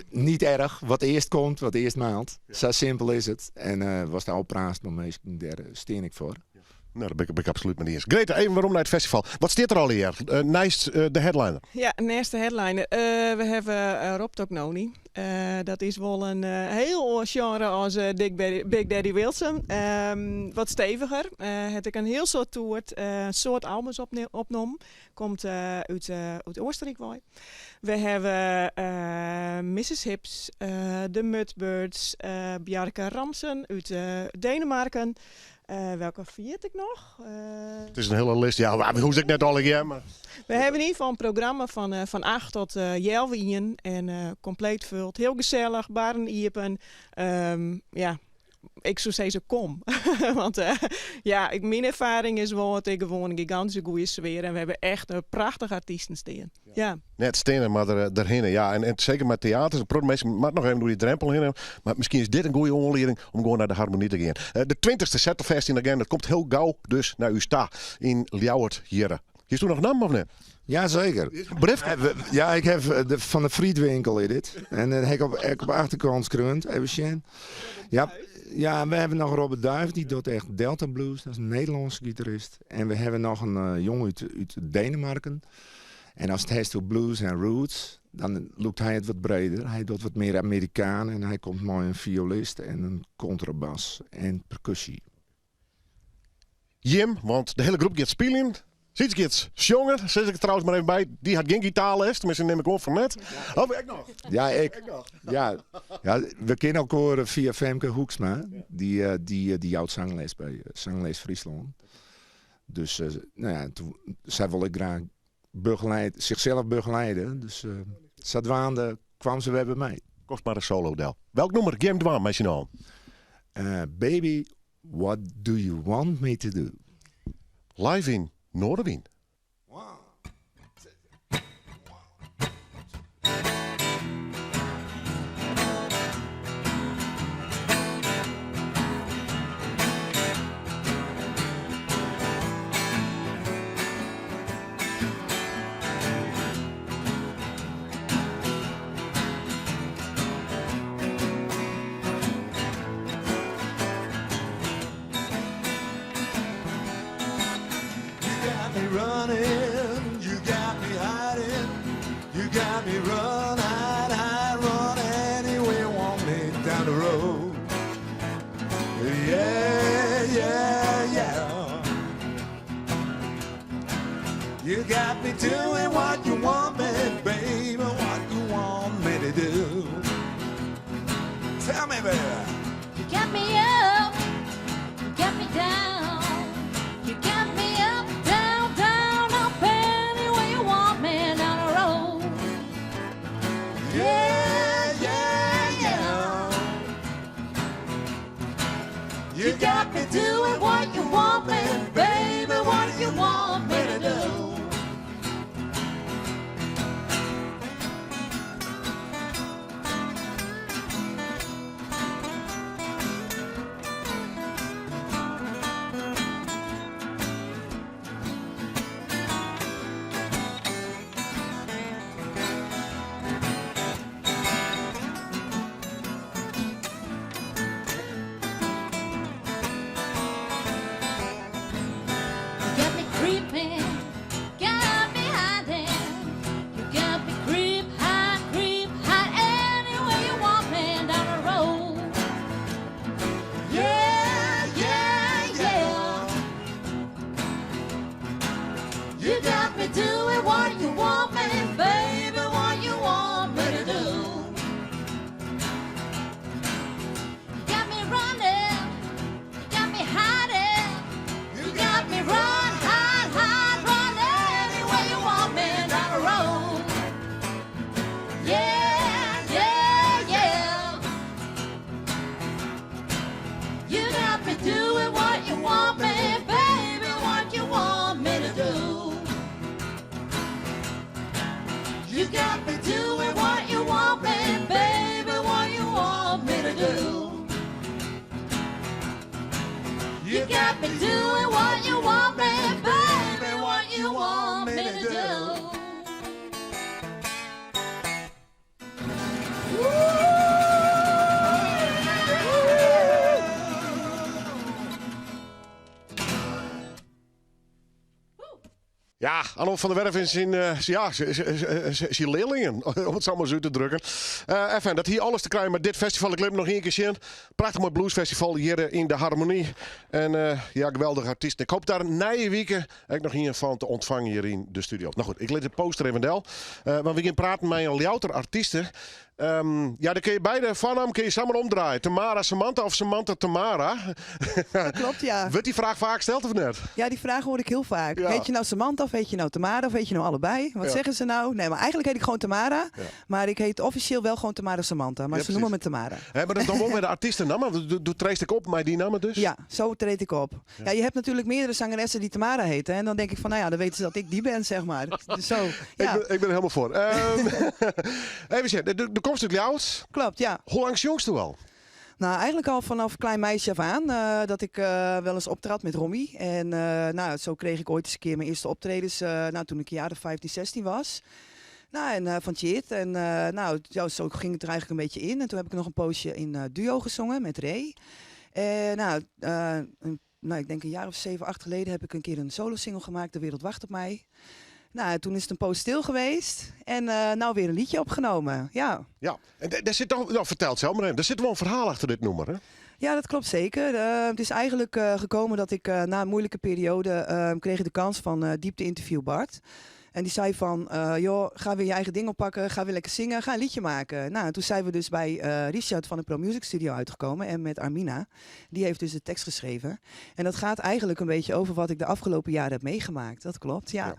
niet erg, wat eerst komt, wat eerst maalt. Ja. Zo simpel is het. En was daar al praat, maar meestal daar steen ik voor. Nou, daar ben ik absoluut mee eens. Greta, even waarom naar het festival? Wat staat er al hier? Naast de headliner. Ja, naast de headliner. We hebben Rob Tocnoni. Dat is wel een heel genre als Big Daddy Wilson. Wat steviger. Heb ik een heel soort toert, soort albums opgenomen. Komt uit Oostenrijk. We hebben Mrs. Hips, de Mudbirds, Bjarke Ramsen uit Denemarken. Welke viert ik nog? Het is een hele list. Ja, hoe zeg ik net al again, maar... We hebben in ieder geval een programma van 8 tot 11 uur. En compleet vult. Heel gezellig, baren iepen. Ja, ik zou zeggen kom. Want ja, mijn ervaring is wel dat ik gewoon een gigantische goede sfeer. En we hebben echt een prachtige artiesten staan. Ja. Net stenen, maar daarheen. Ja, en zeker met theater. Mensen maar nog even door die drempel heen. Maar misschien is dit een goede onleiding om gewoon naar de harmonie te gaan. De 20e Zettelfest in Again, dat komt heel gauw dus naar uw sta in Ljouwert hier. Is toen nog een naam of net? Ja, zeker. Ja, ik heb van de Friedwinkel in dit. En dan heb ik op achterkant gekrunt. Even zien. Ja, we hebben nog Robert Duif, die doet echt Delta Blues. Dat is een Nederlandse gitarist. En we hebben nog een jongen uit Denemarken. En als het heeft over blues en roots, dan loopt hij het wat breder. Hij doet wat meer Amerikaan en hij komt mooi een violist en een contrabas en percussie. Jim, want de hele groep gaat spelen. Ziet ik iets jonger, zet ik er trouwens maar even bij. Die had geen gitaarles, tenminste neem ik op van net. Oh, ik nog? Ja, ik nog. Ja, we kennen elkaar via Femke Hoeksma. Die houdt zangles bij Zangles Friesland. Dus nou ja, zij wil ik graag zichzelf begeleiden. Dus zadwaande kwam ze weer bij mij. Kostbare solo-del. Welk nummer? Game Dwaan, met je naam? Baby What do you want me to do? Live in Noorderwien. Running, you got me hiding, you got me run, hide, run anywhere you want me down the road. Yeah, yeah, yeah. You got me doing what you want me, baby, what you want me to do. Tell me, baby. You got me up, you got me down, you got me up, down, down, up anywhere you want me down the road. Yeah, yeah, yeah. You got me doing what you want me, baby, what you want me to do. You got me creeping, got me hiding. You got me creep, hide anywhere you want me down the road. Yeah, yeah, yeah. You got me doing what you want me, baby, what you want me to do. You got me running, you got me hiding. You got me run, Run anywhere you want me down the road. Yeah, yeah, yeah. You got me doing what you want me, baby, what you want me to do. You got me doing what you want me, baby, what you want me to do. You got me doing what you want me, baby, what you want me to do. Ja, Arnold van der Werf is zijn leerlingen, om het zo maar zo te drukken. Even, dat hier alles te krijgen met dit festival. Ik heb nog één keer zien. Prachtig mooi bluesfestival hier in de Harmonie. En ja, geweldige artiesten. Ik hoop daar een nieuwe weken nog een van te ontvangen hier in de studio. Nou goed, ik lees de poster even wel. Want we gaan praten met een louter artiesten. Ja, dan kun je beide van hem kun je samen omdraaien. Tamara Samantha of Samantha Tamara. Klopt, ja. Wordt die vraag vaak gesteld of net? Ja, die vraag hoor ik heel vaak. Ja. Heet je nou Samantha of heet je nou Tamara of heet je nou allebei? Wat Ja. zeggen ze nou? Nee, maar eigenlijk heet ik gewoon Tamara. Ja. Maar ik heet officieel wel gewoon Tamara Samantha. Maar Ja, ze noemen me Tamara. Maar dat dan wel met de artiestennamen. Doe treest ik op met die namen dus? Ja, zo treed ik op. Ja, je hebt natuurlijk meerdere zangeressen die Tamara heten. En dan denk ik van, nou ja, dan weten ze dat ik die ben, zeg maar. Dus zo, ja. Ik ben er helemaal voor. Even zeggen, de komst uit Ljouwt. Klopt, ja. Hoe lang is jongste al? Nou, eigenlijk al vanaf klein meisje af aan dat ik wel eens optrad met Romy. En nou, zo kreeg ik ooit eens een keer mijn eerste optredens toen ik een jaar of 15, 16 was. Nou, en van Tjeerd. En nou, ja, zo ging het er eigenlijk een beetje in. En toen heb ik nog een poosje in duo gezongen met Ray. En nou, ik denk een jaar of 7, 8 geleden heb ik een keer een solo-single gemaakt. De wereld wacht op mij. Nou, toen is het een poos stil geweest. En nou weer een liedje opgenomen. Ja. Ja, en daar zit toch, nou, vertel het zelf maar even. Er zit wel een verhaal achter dit nummer, hè? Ja, dat klopt zeker. Het is eigenlijk gekomen dat ik na een moeilijke periode kreeg ik de kans van Diepte Interview Bart. En die zei van, joh, ga weer je eigen ding oppakken, ga weer lekker zingen, ga een liedje maken. Nou, en toen zijn we dus bij Richard van de Pro Music Studio uitgekomen en met Armina. Die heeft dus de tekst geschreven. En dat gaat eigenlijk een beetje over wat ik de afgelopen jaren heb meegemaakt. Dat klopt, ja.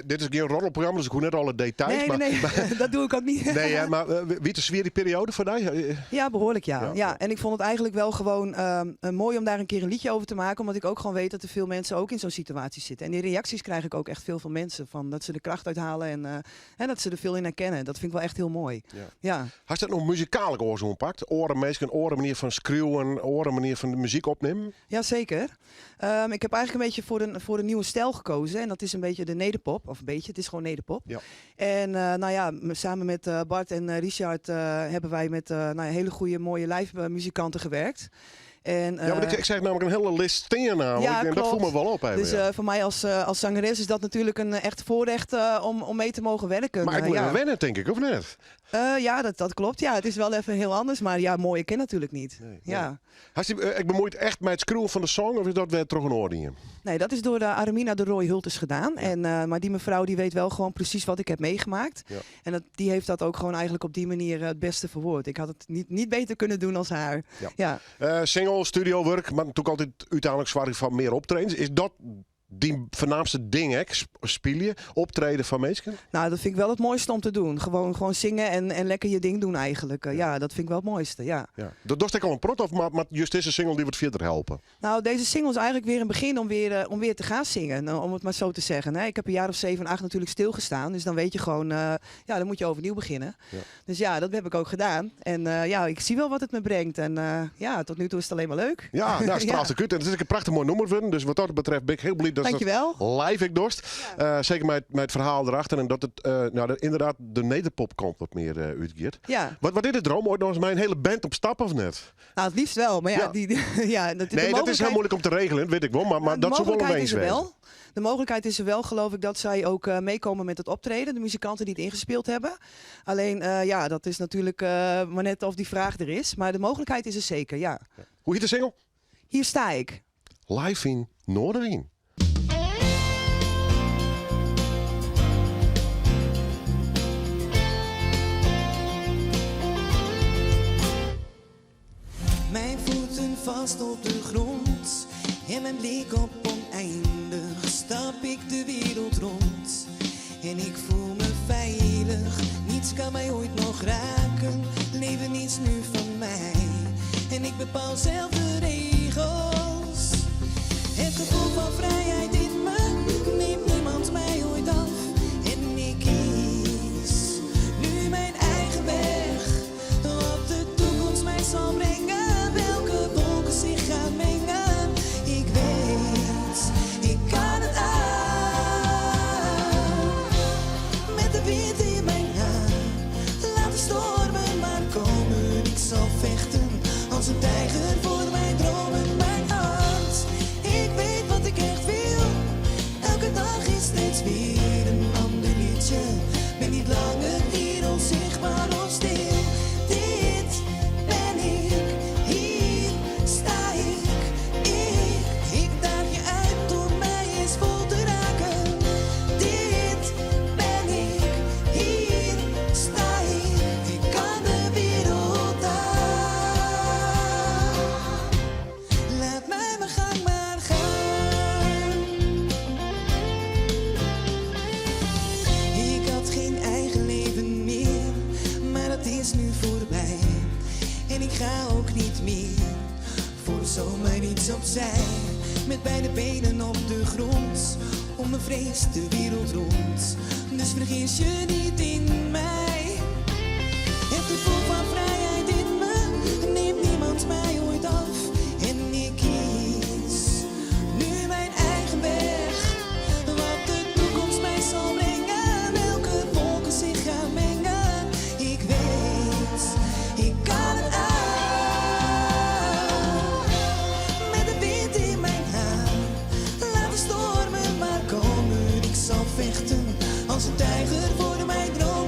Dit is geen roddelprogramma, dus ik hoor net alle details. Nee, dat doe ik ook niet. Nee, hè, maar wie is weer die periode voor jou? Ja, behoorlijk ja. En ik vond het eigenlijk wel gewoon mooi om daar een keer een liedje over te maken. Omdat ik ook gewoon weet dat er veel mensen ook in zo'n situatie zitten. En die reacties krijg ik ook echt veel van mensen. Van dat ze de kracht uithalen en dat ze er veel in herkennen. Dat vind ik wel echt heel mooi. Ja. Had je dat nog muzikale oorzoen pakt? Oren, mensen, oren manier van schreeuwen, oren manier van de muziek opnemen? Ja, zeker. Ik heb eigenlijk een beetje voor de nieuwe stijl gekozen. En dat is een beetje de nederpop. Of een beetje, het is gewoon nederpop. Ja. En samen met Bart en Richard hebben wij met hele goede, mooie live muzikanten gewerkt. En, maar ik zeg namelijk een hele list steen namelijk. Ja, en dat voelt me wel op. Even, dus voor mij als zangeres is dat natuurlijk een echt voorrecht om mee te mogen werken. Maar ik moet even wennen, denk ik, of net? Ja, dat klopt. Ja, het is wel even heel anders. Maar ja, mooi, ik ken natuurlijk niet. Ja. Ik bemoeit echt met het schreeuwen van de song of is dat weer terug een oordeel? Nee, dat is door de Armina de Roy Hultes gedaan. Ja. Maar die mevrouw die weet wel gewoon precies wat ik heb meegemaakt. Ja. En die heeft dat ook gewoon eigenlijk op die manier het beste verwoord. Ik had het niet beter kunnen doen als haar. Ja. Single, studio work, maar natuurlijk altijd uiteindelijk zwaar van meer optredens. Is dat die voornaamste ding, hè? Spelen, optreden van mensen? Nou, dat vind ik wel het mooiste om te doen. Gewoon zingen en lekker je ding doen eigenlijk. Ja, dat vind ik wel het mooiste, ja. Dat dorst ik al een prot of maar juist deze single die wordt verder helpen? Nou, deze single is eigenlijk weer een begin om weer te gaan zingen. Om het maar zo te zeggen. Hè. Ik heb een jaar of 7, 8 natuurlijk stilgestaan. Dus dan weet je gewoon, dan moet je overnieuw beginnen. Ja. Dus ja, dat heb ik ook gedaan. En ik zie wel wat het me brengt. En tot nu toe is het alleen maar leuk. Ja, nou, straalt de kut. En het is een prachtig mooi nummer vinden. Dus wat dat betreft ben ik heel blij dat dankjewel. Live ik dorst. Ja. Zeker met het verhaal erachter. En dat het inderdaad de nederpop komt wat meer uitgeeft. Ja. Wat is de droom? Ooit nog eens mijn hele band op stap of net? Nou, het liefst wel. Maar dat is heel moeilijk om te regelen, dat weet ik wel. Maar dat zou wel een wens zijn. De mogelijkheid is er wel, geloof ik, dat zij ook meekomen met het optreden. De muzikanten die het ingespeeld hebben. Alleen, dat is natuurlijk maar net of die vraag er is. Maar de mogelijkheid is er zeker, ja. Hoe heet de single? Hier sta ik. Live in Noorderwien. Mijn voeten vast op de grond en mijn blik op oneindig. Stap ik de wereld rond en ik voel me veilig. Niets kan mij ooit nog raken, leven is nu van mij. En ik bepaal zelf de regels. Het gevoel van vrijheid in me neemt niemand mij ooit af. En ik kies nu mijn eigen weg, wat de toekomst mij zal brengen. Welke wolken zich gaan mengen. Ik weet, ik kan het aan. Met de wind in mijn haar, laat de stormen maar komen. Ik zal vechten als een tijger voor mijn dromen. Mijn hart, ik weet wat ik echt wil. Elke dag is steeds weer een ander liedje. Ben niet langer hier onzichtbaar of stil. Dit ben ik, hier sta ik. Ik daag je uit om mij eens vol te raken. Dit ben ik, hier sta ik. Ik kan de wereld aan. Laat mij mijn gang maar gaan. Ik had geen eigen leven meer, maar dat is nu voorbij. En ik ga ook niet meer voor zomaar iets opzij. Met beide benen op de grond, onbevreesd de wereld rond. Dus vergis je niet in mij. Het gevoel van vrijheid in me neemt niemand mij ooit af. En ik kies nu mijn eigen weg, wat de toekomst mij zal brengen. Welke wolken zich gaan mengen. Ik weet, ik kan het aan. Met de wind in mijn haar, laat de stormen maar komen. Ik zal vechten als een tijger voor mijn droom.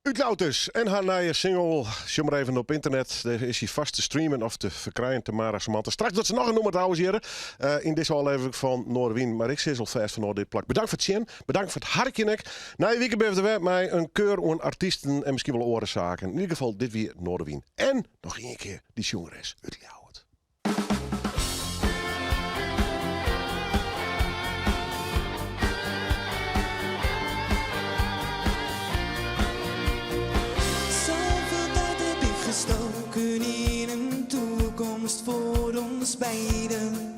Uitloud dus. En haar nieuwe single, zie maar even op internet. Daar is hij vast te streamen of te verkrijgen, Tamara Samantha. Straks doet ze nog een nummer trouwens hier. In deze aflevering van Noorwien. Maar ik zit al vast van dit plak. Bedankt voor het zien. Bedankt voor het hartjenek. Na je weekend ben je mij een keur aan artiesten en misschien wel orenzaken. In ieder geval dit weer Noorwien. En nog één keer die jongeres Uitloud. Gestoken in een toekomst voor ons beiden.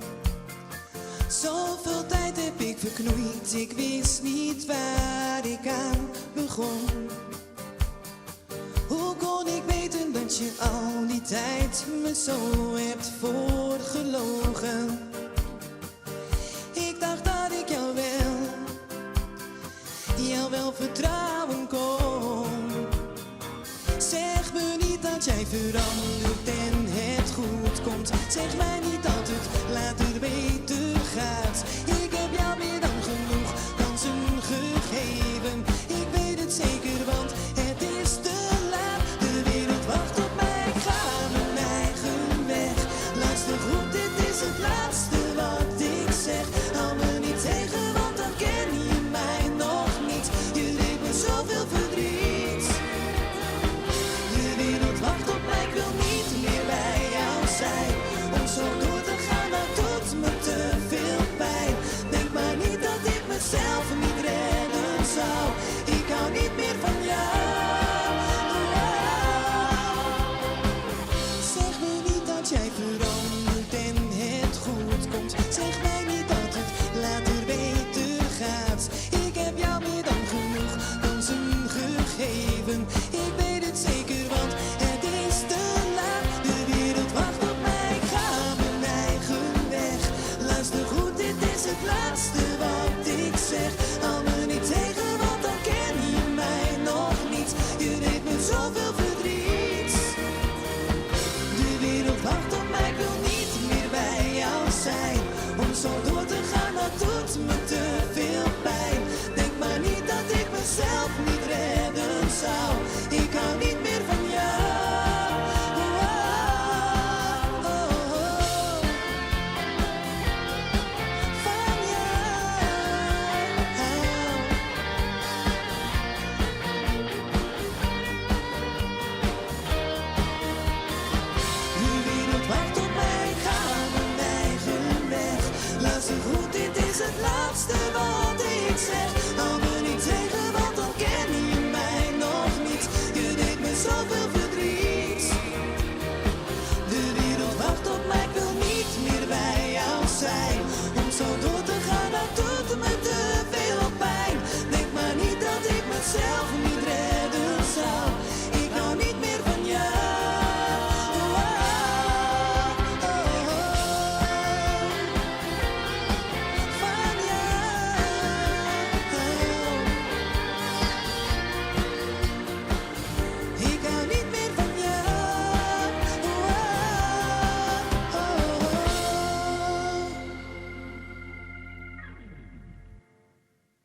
Zoveel tijd heb ik verknoeid, ik wist niet waar ik aan begon. Hoe kon ik weten dat je al die tijd me zo hebt voorgelogen? Ik dacht dat ik jou wel vertrouwen kon. Zeg me niet dat jij verandert en het goed komt. Zeg mij niet dat het later beter gaat. Ik heb jou meer dan genoeg kansen gegeven. Ik weet het zeker, want het is te laat. De wereld wacht op mij, ik ga mijn eigen weg. Luister goed, dit is het laatste wat ik zeg. Hou me niet tegen, want dan ken je mij nog niet. Je deed me zoveel verdriet. De wereld wacht op mij, ik wil niet meer bij jou zijn. Om zo door te gaan, dat doet me te veel pijn. Denk maar niet dat ik mezelf niet redden zou. Ik hou niet meer van jou. Zeg me niet dat jij verandert en het goed komt. Zeg mij niet dat het later beter gaat. Ik heb jou meer dan genoeg kansen gegeven. Ik weet het zeker, want het is te laat. De wereld wacht op mij, ik ga mijn eigen weg. Luister goed, dit is het laatste wat ik zeg. Hou me niet tegen, want dan ken je mij nog niet. Je deed me zoveel verdriet. De wereld wacht op mij, ik wil niet meer bij jou zijn. Om zo door te gaan, dat doet me te veel pijn. Denk maar niet dat ik mezelf niet redden zou. Ik hou niet meer van jou. Van jou. De wereld wacht op mij, ik ga mijn eigen weg. Luister goed, dit is het laatste wat ik zeg.